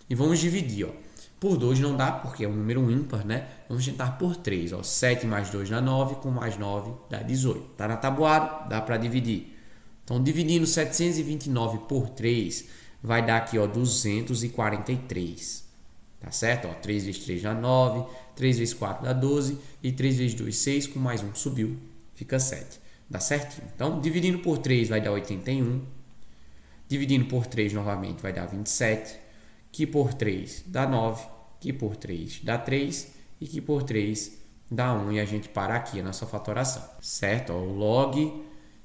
Speaker 1: E vamos dividir, ó. Por 2 não dá, porque é um número ímpar, né? Vamos tentar por 3, ó. 7 mais 2 dá 9, com mais 9 dá 18. Tá na tabuada, dá para dividir. Então, dividindo 729 por 3, vai dar aqui, ó, 243. Tá certo? Ó, 3 vezes 3 dá 9, 3 vezes 4 dá 12, e 3 vezes 2, 6, com mais 1 subiu, fica 7. Dá certinho. Então, dividindo por 3 vai dar 81. Dividindo por 3 novamente vai dar 27. Que por 3 dá 9. Que por 3 dá 3. E que por 3 dá 1. E a gente para aqui a nossa fatoração. Certo? Ó, o log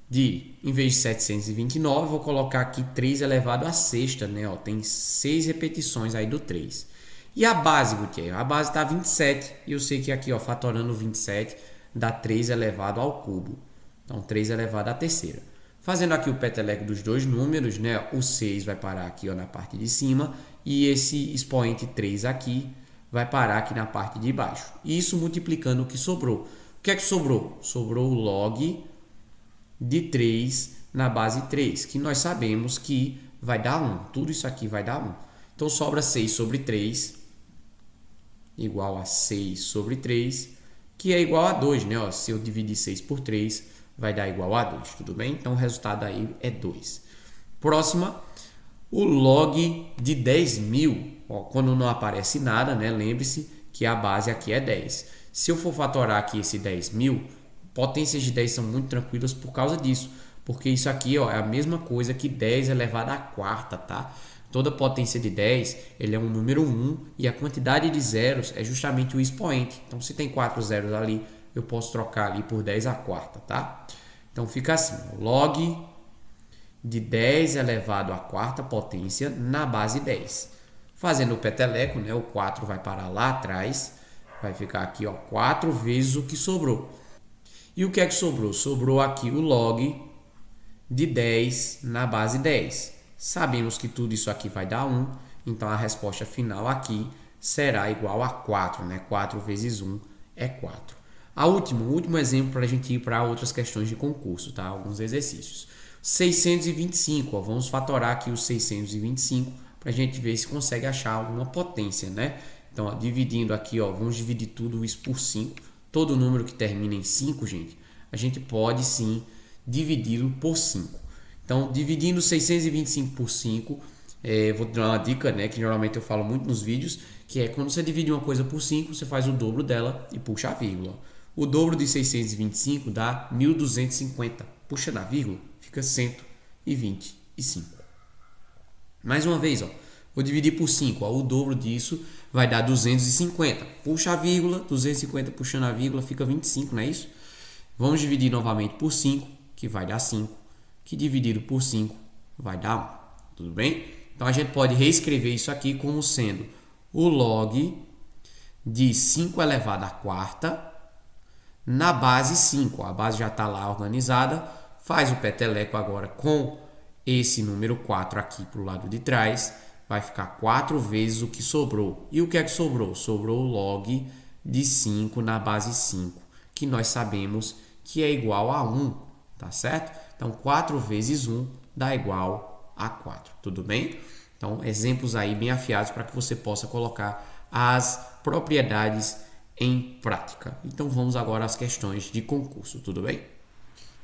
Speaker 1: de, em vez de 729, vou colocar aqui 3 elevado à sexta, né? Ó, tem 6 repetições aí do 3. E a base, Gutierrez? A base está 27. E eu sei que aqui, ó, fatorando 27, dá 3 elevado ao cubo. Então, 3 elevado à terceira. Fazendo aqui o peteleco dos dois números, né? O 6 vai parar aqui, ó, na parte de cima. E esse expoente 3 aqui vai parar aqui na parte de baixo. E isso multiplicando o que sobrou. O que é que sobrou? Sobrou o log de 3 na base 3, que nós sabemos que vai dar 1. Tudo isso aqui vai dar 1. Então, sobra 6 sobre 3, igual a 6 sobre 3, que é igual a 2, né? Ó, se eu dividir 6 por 3, vai dar igual a 2, tudo bem? Então, o resultado aí é 2. Próxima, o log de 10.000. Ó, quando não aparece nada, né? Lembre-se que a base aqui é 10. Se eu for fatorar aqui esse 10.000, potências de 10 são muito tranquilas por causa disso. Porque isso aqui, ó, é a mesma coisa que 10 elevado à quarta, tá? Toda potência de 10, ele é um número 1 e a quantidade de zeros é justamente o expoente. Então, se tem 4 zeros ali, eu posso trocar ali por 10 à quarta, tá? Então, fica assim, log de 10 elevado à quarta potência na base 10. Fazendo o peteleco, né? O 4 vai parar lá atrás, vai ficar aqui, ó, 4 vezes o que sobrou. E o que é que sobrou? Sobrou aqui o log de 10 na base 10. Sabemos que tudo isso aqui vai dar 1, então a resposta final aqui será igual a 4, né? 4 vezes 1 é 4. O último exemplo para a gente ir para outras questões de concurso, tá? Alguns exercícios. 625, ó, vamos fatorar aqui os 625 para a gente ver se consegue achar alguma potência, né? Então, ó, dividindo aqui, ó, vamos dividir tudo isso por 5. Todo número que termina em 5, gente, a gente pode sim dividi-lo por 5. Então, dividindo 625 por 5, vou dar uma dica, né, que geralmente eu falo muito nos vídeos, que é quando você divide uma coisa por 5, você faz o dobro dela e puxa a vírgula. O dobro de 625 dá 1.250. Puxa na vírgula, fica 125. Mais uma vez, ó, vou dividir por 5. Ó, o dobro disso vai dar 250. Puxa a vírgula, 250 puxando a vírgula, fica 25, não é isso? Vamos dividir novamente por 5, que vai dar 5. Que dividido por 5 vai dar 1. Tudo bem? Então, a gente pode reescrever isso aqui como sendo o log de 5 elevado à quarta na base 5. A base já está lá organizada. Faz o peteleco agora com esse número 4 aqui para o lado de trás. Vai ficar 4 vezes o que sobrou. E o que é que sobrou? Sobrou o log de 5 na base 5, que nós sabemos que é igual a 1, tá certo? Então, 4 vezes 1 dá igual a 4, tudo bem? Então, exemplos aí bem afiados para que você possa colocar as propriedades em prática. Então, vamos agora às questões de concurso, tudo bem?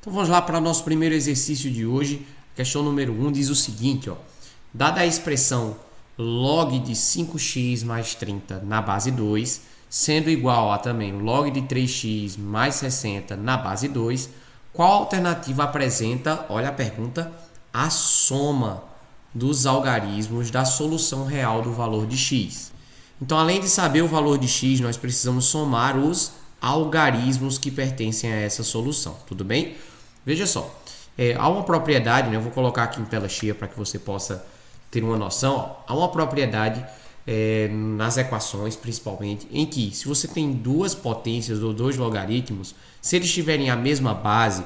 Speaker 1: Então, vamos lá para o nosso primeiro exercício de hoje. Questão número 1 diz o seguinte, ó. Dada a expressão log de 5x mais 30 na base 2, sendo igual a também log de 3x mais 60 na base 2,
Speaker 2: Qual alternativa apresenta, olha a pergunta, a soma dos algarismos da solução real do valor de x? Então, além de saber o valor de x, nós precisamos somar os algarismos que pertencem a essa solução, tudo bem? Veja só, há uma propriedade, né, eu vou colocar aqui em tela cheia para que você possa ter uma noção, ó, há uma propriedade nas equações, principalmente, em que se você tem duas potências ou dois logaritmos, se eles tiverem a mesma base,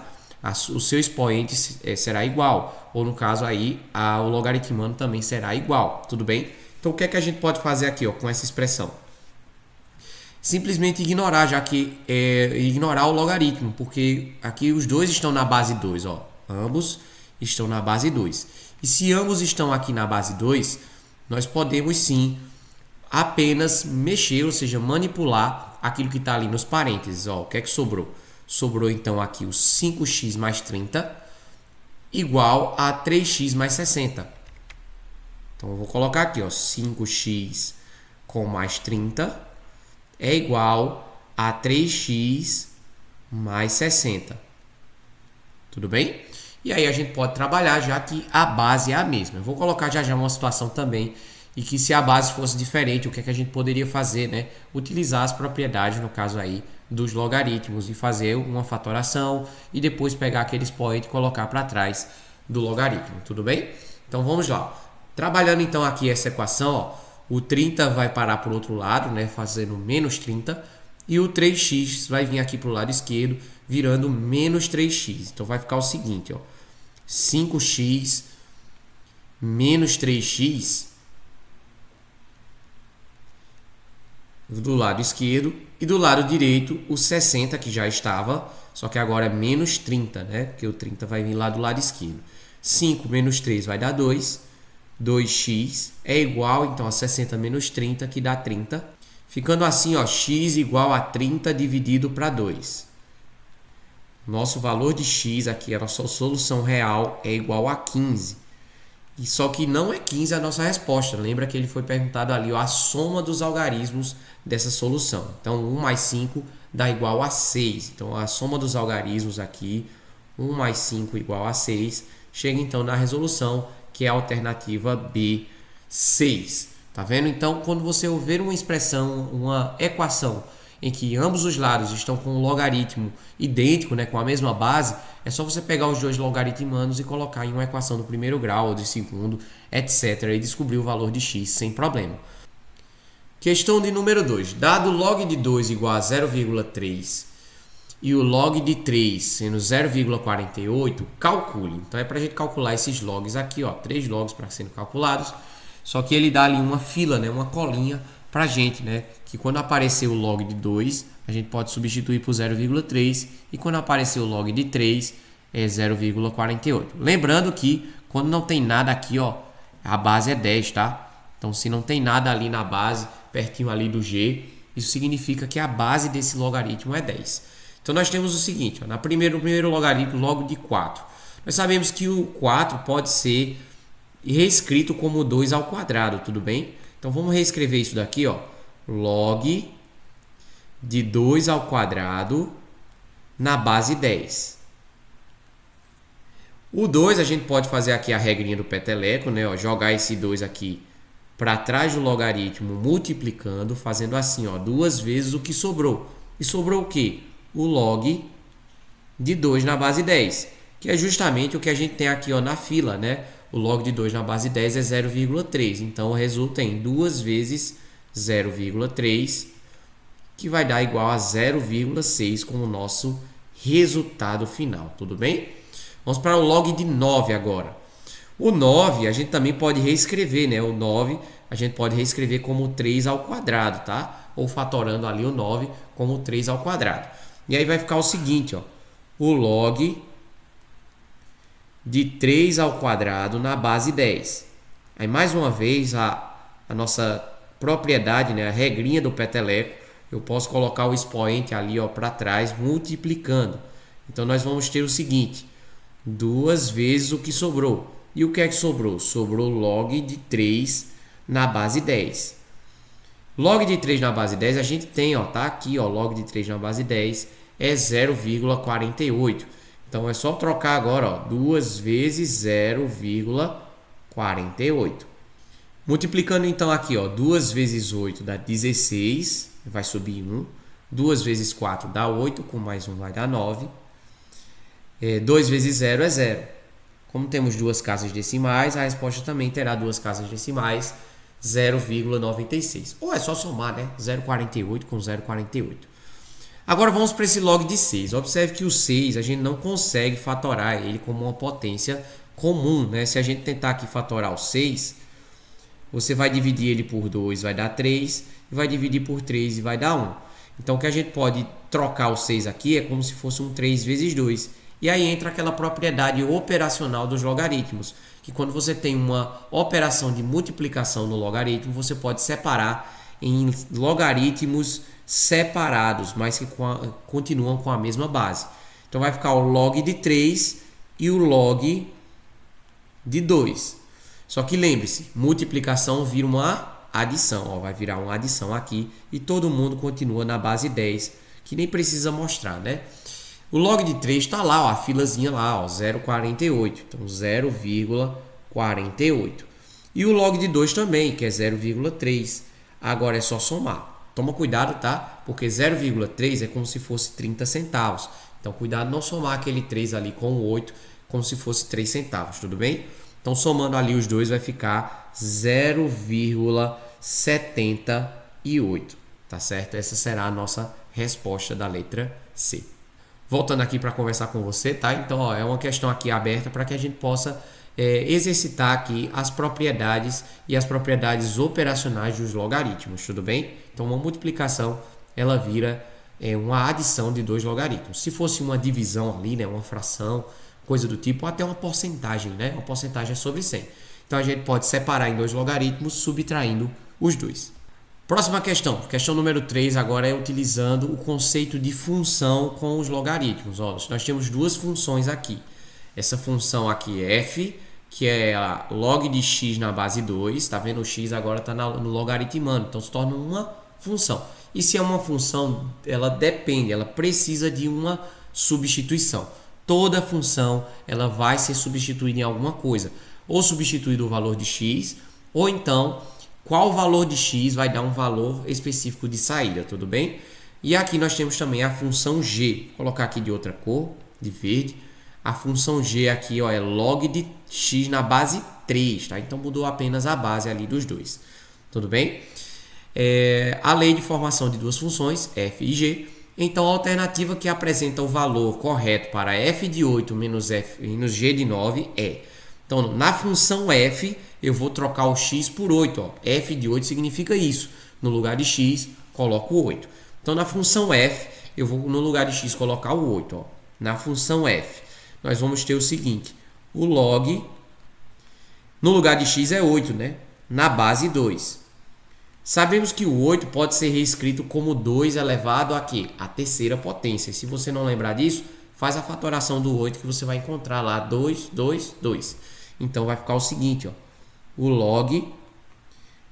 Speaker 2: o seu expoente será igual, ou no caso aí, o logaritmando também será igual, tudo bem? Então, o que é que a gente pode fazer aqui, ó, com essa expressão? Simplesmente ignorar, já que ignorar o logaritmo, porque aqui os dois estão na base 2, ó. Ambos estão na base 2. E se ambos estão aqui na base 2, nós podemos sim apenas mexer, ou seja, manipular aquilo que está ali nos parênteses. Ó, o que é que sobrou? Sobrou então aqui o 5x mais 30 igual a 3x mais 60. Então eu vou colocar aqui, ó, 5x com mais 30 é igual a 3x mais 60. Tudo bem? E aí a gente pode trabalhar, já que a base é a mesma. Eu vou colocar já uma situação também e que se a base fosse diferente, o que é que a gente poderia fazer, né? Utilizar as propriedades, no caso aí, dos logaritmos e fazer uma fatoração e depois pegar aquele expoente e colocar para trás do logaritmo, tudo bem? Então vamos lá. Trabalhando então aqui essa equação, ó, o 30 vai parar para o outro lado, né, fazendo menos 30, e o 3x vai vir aqui para o lado esquerdo, virando menos 3x. Então vai ficar o seguinte, ó, 5x menos 3x do lado esquerdo, e do lado direito o 60 que já estava, só que agora é menos 30, né? Porque o 30 vai vir lá do lado esquerdo. 5 menos 3 vai dar 2. 2x é igual então a 60 menos 30, que dá 30. Ficando assim, ó, x igual a 30 dividido para 2. Nosso valor de x aqui, a nossa solução real, é igual a 15. E só que não é 15 a nossa resposta. Lembra que ele foi perguntado ali, ó, a soma dos algarismos dessa solução. Então, 1 mais 5 dá igual a 6. Então, a soma dos algarismos aqui, 1 mais 5 igual a 6, chega então na resolução, que é a alternativa B, 6. Tá vendo? Então, quando você ouvir uma expressão, uma equação, em que ambos os lados estão com um logaritmo idêntico, né, com a mesma base, é só você pegar os dois logaritmandos e colocar em uma equação do primeiro grau ou de segundo, etc. e descobrir o valor de x sem problema. Questão de número 2. Dado log de 2 igual a 0,3 e o log de 3 sendo 0,48, calcule. Então é para a gente calcular esses logs aqui, ó, 3 logs para serem calculados. Só que ele dá ali uma fila, né, uma colinha para a gente, né, que quando aparecer o log de 2, a gente pode substituir por 0,3 e quando aparecer o log de 3 é 0,48. Lembrando que quando não tem nada aqui, ó, a base é 10, tá? Então se não tem nada ali na base, pertinho ali do g, isso significa que a base desse logaritmo é 10. Então nós temos o seguinte, ó, no primeiro logaritmo, log de 4. Nós sabemos que o 4 pode ser reescrito como 2 ao quadrado, tudo bem? Então vamos reescrever isso daqui, ó. Log de 2 ao quadrado na base 10. O 2 a gente pode fazer aqui a regrinha do peteleco, né? Ó, jogar esse 2 aqui para trás do logaritmo, multiplicando, fazendo assim, ó, 2 vezes o que sobrou. E sobrou o quê? O log de 2 na base 10, que é justamente o que a gente tem aqui, ó, na fila, né? O log de 2 na base 10 é 0,3. Então, resulta em 2 vezes 0,3, que vai dar igual a 0,6 como nosso resultado final. Tudo bem? Vamos para o log de 9 agora. O 9 a gente também pode reescrever, né? O 9 a gente pode reescrever como 3 ao quadrado, tá? Ou fatorando ali o 9 como 3 ao quadrado. E aí vai ficar o seguinte, ó. O log de 3 ao quadrado na base 10. Aí, mais uma vez, a nossa propriedade, né, a regrinha do peteleco, eu posso colocar o expoente ali para trás, multiplicando. Então, nós vamos ter o seguinte, 2 vezes o que sobrou. E o que é que sobrou? Sobrou log de 3 na base 10. Log de 3 na base 10, a gente tem, ó, tá aqui, ó, log de 3 na base 10 é 0,48. Então é só trocar agora, ó, 2 vezes 0,48. Multiplicando então aqui, ó, 2 vezes 8 dá 16, vai subir 1. 2 vezes 4 dá 8, com mais 1 vai dar 9. 2 vezes 0 é 0. Como temos duas casas decimais, a resposta também terá duas casas decimais, 0,96. Ou é só somar, né? 0,48 com 0,48. Agora vamos para esse log de 6. Observe que o 6 a gente não consegue fatorar ele como uma potência comum, né? Se a gente tentar aqui fatorar o 6, você vai dividir ele por 2, vai dar 3, e vai dividir por 3 e vai dar 1. Então o que a gente pode trocar o 6 aqui é como se fosse um 3 vezes 2. E aí entra aquela propriedade operacional dos logaritmos, que quando você tem uma operação de multiplicação no logaritmo, você pode separar em logaritmos separados, mas que continuam com a mesma base. Então vai ficar o log de 3 e o log de 2. Só que lembre-se, multiplicação vira uma adição. Ó, vai virar uma adição aqui e todo mundo continua na base 10, que nem precisa mostrar, né? O log de 3 está lá, ó, a filazinha lá, 0,48. Então 0,48. E o log de 2 também, que é 0,3. Agora é só somar. Toma cuidado, tá? Porque 0,3 é como se fosse 30 centavos. Então cuidado não somar aquele 3 ali com o 8 como se fosse 3 centavos, tudo bem? Então somando ali os dois vai ficar 0,78, tá certo? Essa será a nossa resposta da letra C. Voltando aqui para conversar com você, tá? Então, ó, é uma questão aqui aberta para que a gente possa exercitar aqui as propriedades e as propriedades operacionais dos logaritmos, tudo bem? Então, uma multiplicação, ela vira uma adição de dois logaritmos. Se fosse uma divisão ali, né, uma fração, coisa do tipo, ou até uma porcentagem, né? Uma porcentagem é sobre 100. Então, a gente pode separar em dois logaritmos, subtraindo os dois. Próxima questão, questão número 3, agora é utilizando o conceito de função com os logaritmos. Ó, nós temos duas funções aqui. Essa função aqui f, que é a log de x na base 2, está vendo? O x agora está no logaritmando, então se torna uma função. E se é uma função, ela depende, ela precisa de uma substituição. Toda função ela vai ser substituída em alguma coisa. Ou substituir o valor de x, ou então qual valor de x vai dar um valor específico de saída, tudo bem? E aqui nós temos também a função g. Vou colocar aqui de outra cor, de verde. A função g aqui, ó, é log de x na base 3, tá? Então mudou apenas a base ali dos dois, tudo bem? A lei de formação de duas funções, f e g. Então a alternativa que apresenta o valor correto para f de 8 menos g de 9 é... Então, na função f, eu vou trocar o x por 8. Ó. F de 8 significa isso. No lugar de x, coloco o 8. Então, na função f, eu vou no lugar de x colocar o 8. Ó. Na função f, nós vamos ter o seguinte. O log, no lugar de x é 8, né? Na base 2. Sabemos que o 8 pode ser reescrito como 2 elevado a quê? A terceira potência. Se você não lembrar disso, faz a fatoração do 8 que você vai encontrar lá 2, 2, 2. Então vai ficar o seguinte, ó, o log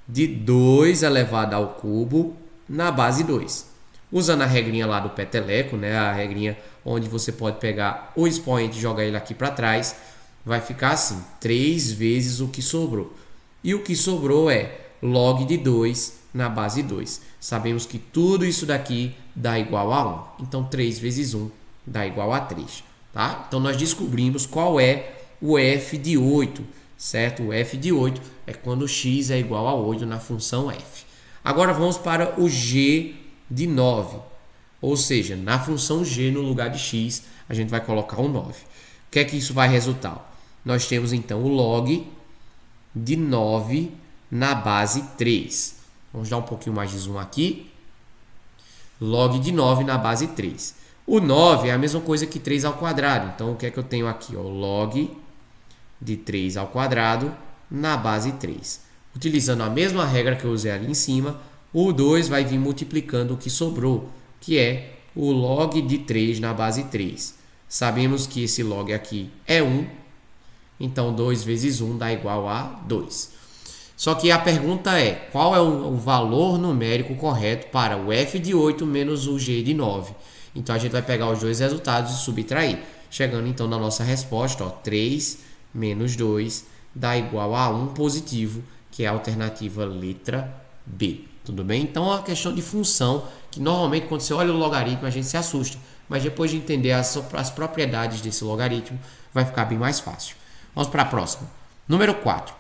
Speaker 2: de 2 elevado ao cubo na base 2. Usando a regrinha lá do peteleco, né, a regrinha onde você pode pegar o expoente e jogar ele aqui para trás, vai ficar assim, 3 vezes o que sobrou. E o que sobrou é log de 2 na base 2. Sabemos que tudo isso daqui dá igual a 1. Então 3 vezes 1 dá igual a 3. Tá? Então nós descobrimos qual é o f de 8, certo? O f de 8 é quando x é igual a 8 na função f. Agora vamos para o g de 9. Ou seja, na função g no lugar de x, a gente vai colocar o 9. O que é que isso vai resultar? Nós temos então o log de 9 na base 3. Vamos dar um pouquinho mais de zoom aqui. Log de 9 na base 3. O 9 é a mesma coisa que 3 ao quadrado. Então, o que é que eu tenho aqui? Ó, log de 3 ao quadrado na base 3. Utilizando a mesma regra que eu usei ali em cima, o 2 vai vir multiplicando o que sobrou, que é o log de 3 na base 3. Sabemos que esse log aqui é 1, então 2 vezes 1 dá igual a 2. Só que a pergunta é, qual é o valor numérico correto para o f de 8 menos o g de 9? Então, a gente vai pegar os dois resultados e subtrair. chegando então na nossa resposta, ó, 3 menos 2 dá igual a 1 positivo, que é a alternativa letra B. Tudo bem? Então é uma questão de função, que normalmente quando você olha o logaritmo a gente se assusta, mas depois de entender as propriedades desse logaritmo vai ficar bem mais fácil. Vamos para a próxima. Número 4.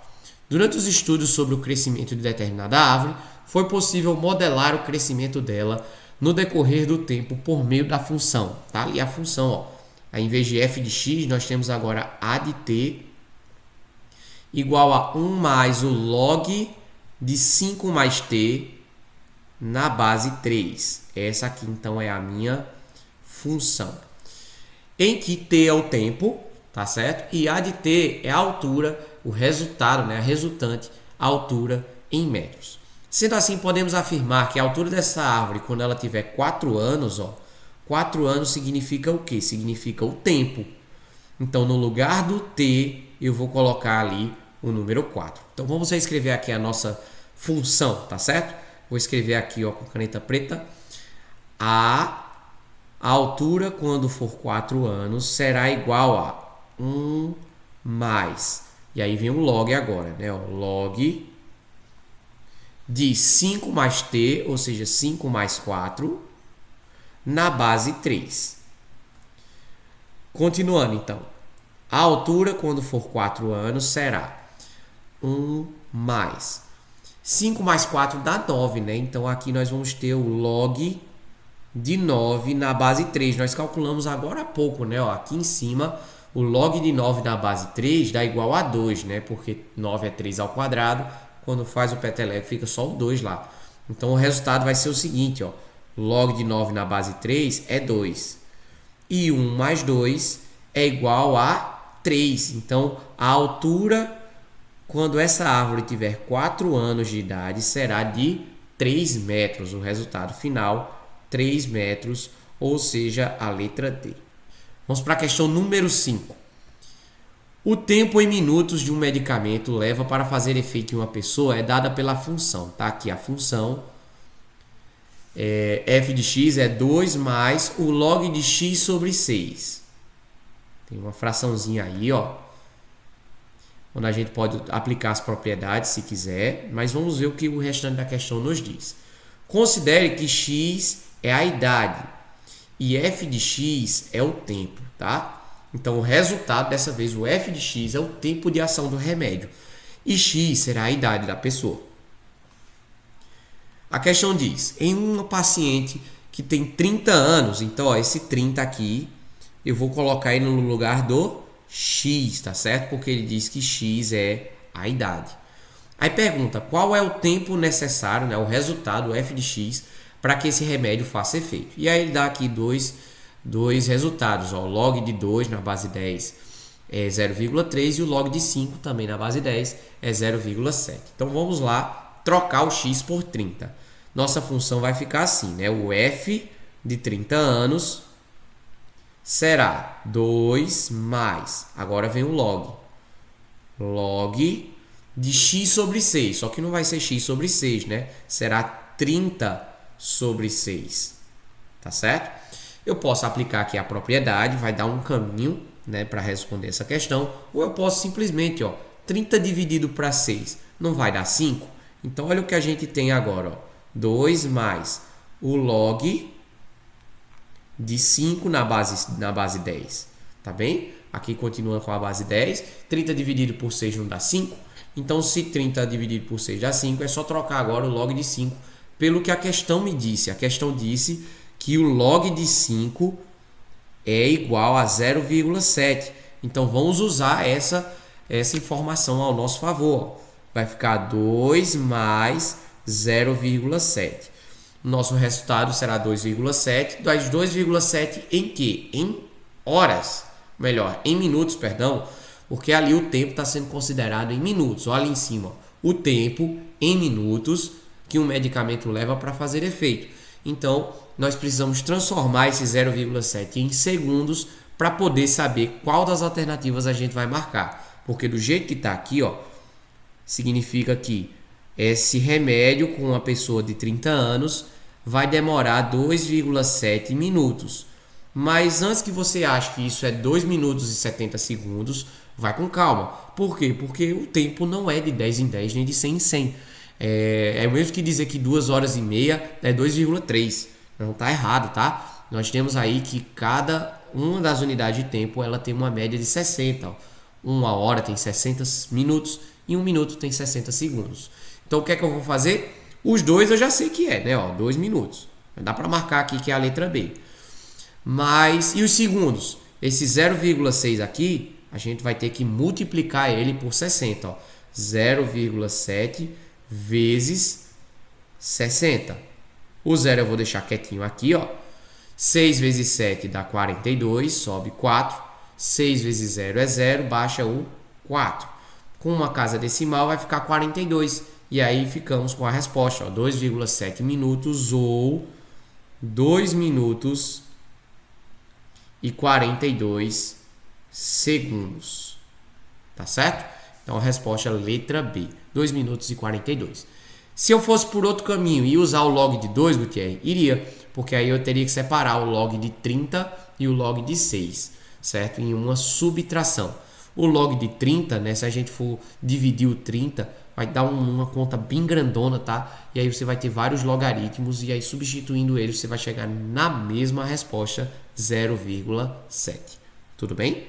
Speaker 2: Durante os estudos sobre o crescimento de determinada árvore, foi possível modelar o crescimento dela no decorrer do tempo por meio da função. Tá ali a função, ó. Aí, em vez de f de x, nós temos agora a de t igual a 1 mais o log de 5 mais t na base 3. Essa aqui, então, é a minha função. Em que t é o tempo, tá certo? E a de t é a altura, o resultado, né? A resultante, a altura em metros. Sendo assim, podemos afirmar que a altura dessa árvore, quando ela tiver 4 anos, ó, 4 anos significa o quê? Significa o tempo. Então, no lugar do t, eu vou colocar ali o número 4. Então, vamos escrever aqui a nossa função, tá certo? Vou escrever aqui, ó, com caneta preta. A altura, quando for 4 anos, será igual a 1 mais. E aí vem o log agora, né? O log de 5 mais t, ou seja, 5 mais 4, na base 3. Continuando, então. A altura, quando for 4 anos, será 1 mais. 5 mais 4 dá 9, né? Então, aqui nós vamos ter o log de 9 na base 3. Nós calculamos agora há pouco, né? Ó, aqui em cima, o log de 9 na base 3 dá igual a 2, né? Porque 9 é 3 ao quadrado. Quando faz o peteleco, fica só o 2 lá. Então, o resultado vai ser o seguinte, ó. Log de 9 na base 3 é 2. E 1 mais 2 é igual a 3. Então, a altura, quando essa árvore tiver 4 anos de idade, será de 3 metros. O resultado final, 3 metros, ou seja, a letra D. Vamos para a questão número 5. O tempo em minutos de um medicamento leva para fazer efeito em uma pessoa é dada pela função. Tá aqui a função. F de x é 2 mais o log de x sobre 6. Tem uma fraçãozinha aí, ó, onde a gente pode aplicar as propriedades se quiser, mas vamos ver o que o restante da questão nos diz. Considere que x é a idade e f de x é o tempo, tá? Então, o resultado, dessa vez, o f de x é o tempo de ação do remédio e x será a idade da pessoa. A questão diz, em uma paciente que tem 30 anos, então, ó, esse 30 aqui, eu vou colocar ele no lugar do x, tá certo? Porque ele diz que x é a idade. Aí pergunta, qual é o tempo necessário, né, o resultado, o f de x, para que esse remédio faça efeito? E aí ele dá aqui dois resultados, ó, log de 2 na base 10 é 0,3 e o log de 5 também na base 10 é 0,7. Então vamos lá trocar o x por 30. Nossa função vai ficar assim, né? O f de 30 anos será 2 mais, agora vem o log de x sobre 6, só que não vai ser x sobre 6, né? Será 30 sobre 6, tá certo? Eu posso aplicar aqui a propriedade, vai dar um caminho, né, para responder essa questão, ou eu posso simplesmente, ó, 30 dividido para 6 não vai dar 5? Então, olha o que a gente tem agora, ó, 2 mais o log de 5 na base 10, tá bem? Aqui continua com a base 10, 30 dividido por 6 não dá 5, então se 30 dividido por 6 dá 5, é só trocar agora o log de 5 pelo que a questão me disse. A questão disse que o log de 5 é igual a 0,7. Então, vamos usar essa informação ao nosso favor. Vai ficar 2 mais 0,7. Nosso resultado será 2,7. 2,7 em quê? Em horas. Melhor, em minutos, perdão. Porque ali o tempo está sendo considerado em minutos. Olha ali em cima. O tempo em minutos que um medicamento leva para fazer efeito. Então, nós precisamos transformar esse 0,7 em segundos para poder saber qual das alternativas a gente vai marcar. Porque do jeito que está aqui, ó, significa que esse remédio com uma pessoa de 30 anos vai demorar 2,7 minutos. Mas antes que você ache que isso é 2 minutos e 70 segundos, vai com calma. Por quê? Porque o tempo não é de 10 em 10 nem de 100 em 100. É o mesmo que dizer que 2 horas e meia é 2,3. Não está errado, tá? Nós temos aí que cada uma das unidades de tempo ela tem uma média de 60. Ó. Uma hora tem 60 minutos e 1 minuto tem 60 segundos. Então o que é que eu vou fazer? Os dois eu já sei que é, né? Ó, 2 minutos. Dá para marcar aqui que é a letra B. Mas, e os segundos? Esse 0,6 aqui, a gente vai ter que multiplicar ele por 60. Ó. 0,7 vezes 60. O zero eu vou deixar quietinho aqui. Ó. 6 vezes 7 dá 42, sobe 4. 6 vezes 0 é 0, baixa o 4. Com uma casa decimal vai ficar 42. E aí ficamos com a resposta, 2,7 minutos ou 2 minutos e 42 segundos. Tá certo? Então a resposta é a letra B, 2 minutos e 42. Se eu fosse por outro caminho e usar o log de 2, Gutierrez, iria, porque aí eu teria que separar o log de 30 e o log de 6, certo? Em uma subtração. O log de 30, né, se a gente for dividir o 30, vai dar uma conta bem grandona, tá? E aí você vai ter vários logaritmos e aí substituindo eles você vai chegar na mesma resposta, 0,7. Tudo bem?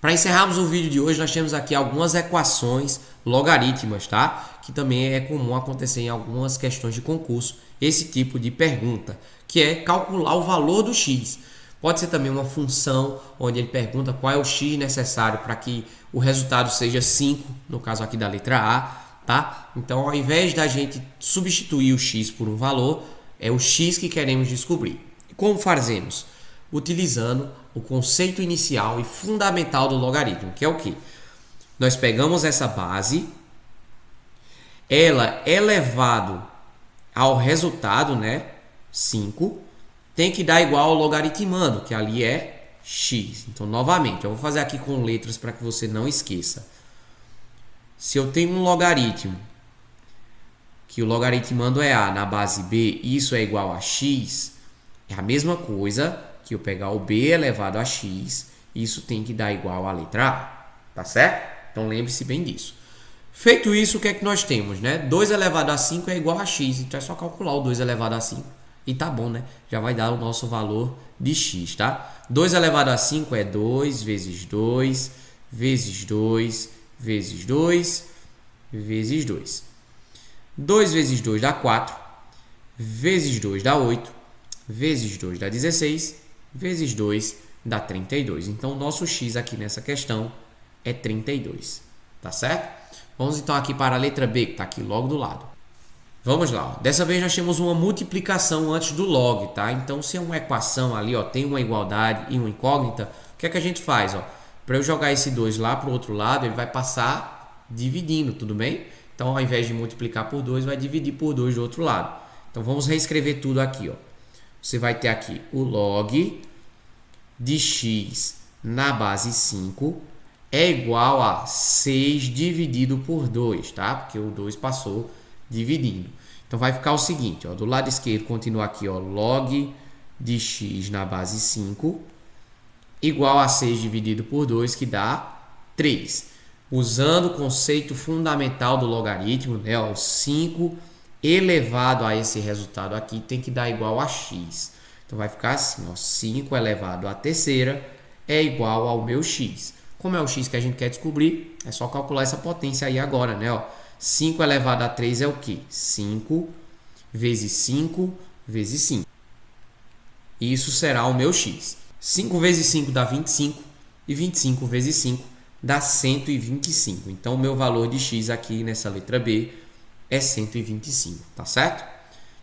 Speaker 2: Para encerrarmos o vídeo de hoje, nós temos aqui algumas equações logarítmicas, tá? Que também é comum acontecer em algumas questões de concurso, esse tipo de pergunta, que é calcular o valor do x. Pode ser também uma função onde ele pergunta qual é o x necessário para que o resultado seja 5, no caso aqui da letra A, tá? Então, ao invés da gente substituir o x por um valor, é o x que queremos descobrir. E como fazemos? Utilizando o conceito inicial e fundamental do logaritmo, que é o quê? Nós pegamos essa base, ela elevado ao resultado, né, 5, tem que dar igual ao logaritmando, que ali é x. Então, novamente, eu vou fazer aqui com letras para que você não esqueça. Se eu tenho um logaritmo, que o logaritmando é a na base b, isso é igual a x, é a mesma coisa que eu pegar o b elevado a x, isso tem que dar igual à letra a, tá certo? Então, lembre-se bem disso. Feito isso, o que é que nós temos, né? 2 elevado a 5 é igual a x, então é só calcular o 2 elevado a 5. E tá bom, né? Já vai dar o nosso valor de x, tá? 2 elevado a 5 é 2 vezes 2, vezes 2, vezes 2, vezes 2. 2 vezes 2 dá 4, vezes 2 dá 8, vezes 2 dá 16, vezes 2 dá 32. Então, o nosso x aqui nessa questão é 32, tá certo? Vamos então aqui para a letra B, que está aqui logo do lado. Vamos lá, ó. Dessa vez nós temos uma multiplicação antes do log, tá? Então, se é uma equação ali, ó, tem uma igualdade e uma incógnita, o que é que a gente faz, ó? Para eu jogar esse 2 lá para o outro lado, ele vai passar dividindo, tudo bem? Então, ao invés de multiplicar por 2, vai dividir por 2 do outro lado. Então, vamos reescrever tudo aqui, ó. Você vai ter aqui o log de x na base 5 é igual a 6 dividido por 2, tá? Porque o 2 passou dividindo. Então, vai ficar o seguinte, ó, do lado esquerdo continua aqui, ó, log de x na base 5 igual a 6 dividido por 2, que dá 3. Usando o conceito fundamental do logaritmo, né, ó, 5 elevado a esse resultado aqui tem que dar igual a x. Então, vai ficar assim, ó, 5 elevado à terceira é igual ao meu x. Como é o x que a gente quer descobrir, é só calcular essa potência aí agora, né? Ó, 5 elevado a 3 é o quê? 5 vezes 5 vezes 5. Isso será o meu x. 5 vezes 5 dá 25 e 25 vezes 5 dá 125. Então, o meu valor de x aqui nessa letra B é 125, tá certo?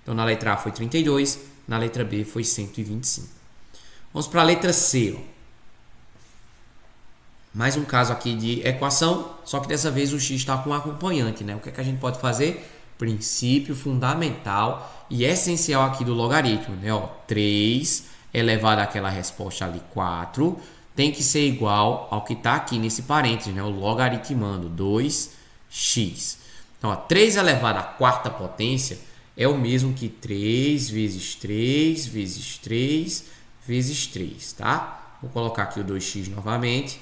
Speaker 2: Então, na letra A foi 32, na letra B foi 125. Vamos para a letra C, ó. Mais um caso aqui de equação, só que dessa vez o x está com um acompanhante, né? O que é que a gente pode fazer? Princípio fundamental e essencial aqui do logaritmo, né? Ó, 3 elevado àquela resposta ali, 4, tem que ser igual ao que está aqui nesse parênteses, né? O logaritmando, 2x. Então, ó, 3 elevado à quarta potência é o mesmo que 3 vezes 3 vezes 3 vezes 3, tá? Vou colocar aqui o 2x novamente.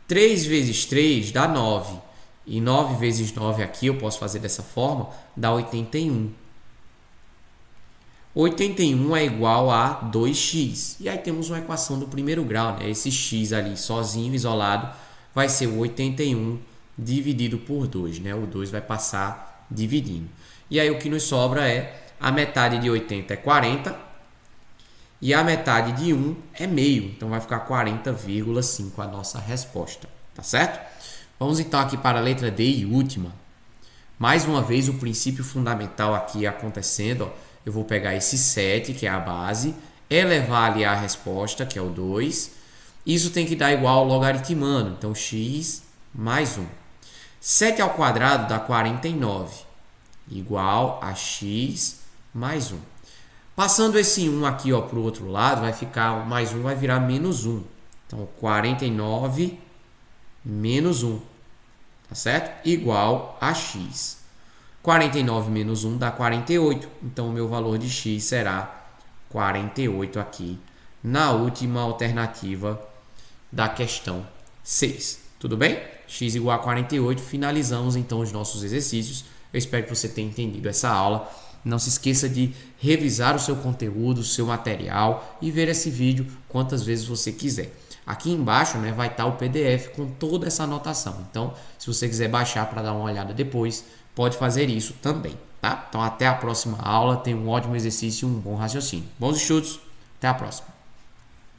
Speaker 2: 3 vezes 3 dá 9. E 9 vezes 9 aqui, eu posso fazer dessa forma, dá 81. 81 é igual a 2x. E aí temos uma equação do primeiro grau, né? Esse x ali sozinho, isolado, vai ser o 81 dividido por 2, né? O 2 vai passar dividindo. E aí o que nos sobra é a metade de 80 é 40 e a metade de 1 é meio. Então vai ficar 40,5 a nossa resposta, tá certo? Vamos então aqui para a letra D e última. Mais uma vez o princípio fundamental aqui acontecendo, ó. Eu vou pegar esse 7, que é a base, elevar ali a resposta, que é o 2. Isso tem que dar igual ao logaritmando, então x mais 1. 7 ao quadrado dá 49, igual a x mais 1. Passando esse 1 aqui para o outro lado, vai ficar mais 1, vai virar menos 1. Então, 49 menos 1, tá certo? Igual a x. 49 menos 1 dá 48. Então, o meu valor de x será 48 aqui na última alternativa da questão 6. Tudo bem? X igual a 48. Finalizamos, então, os nossos exercícios. Eu espero que você tenha entendido essa aula. Não se esqueça de revisar o seu conteúdo, o seu material e ver esse vídeo quantas vezes você quiser. Aqui embaixo, né, vai estar o PDF com toda essa anotação. Então, se você quiser baixar para dar uma olhada depois, pode fazer isso também, tá? Então, até a próxima aula. Tenha um ótimo exercício e um bom raciocínio. Bons estudos. Até a próxima.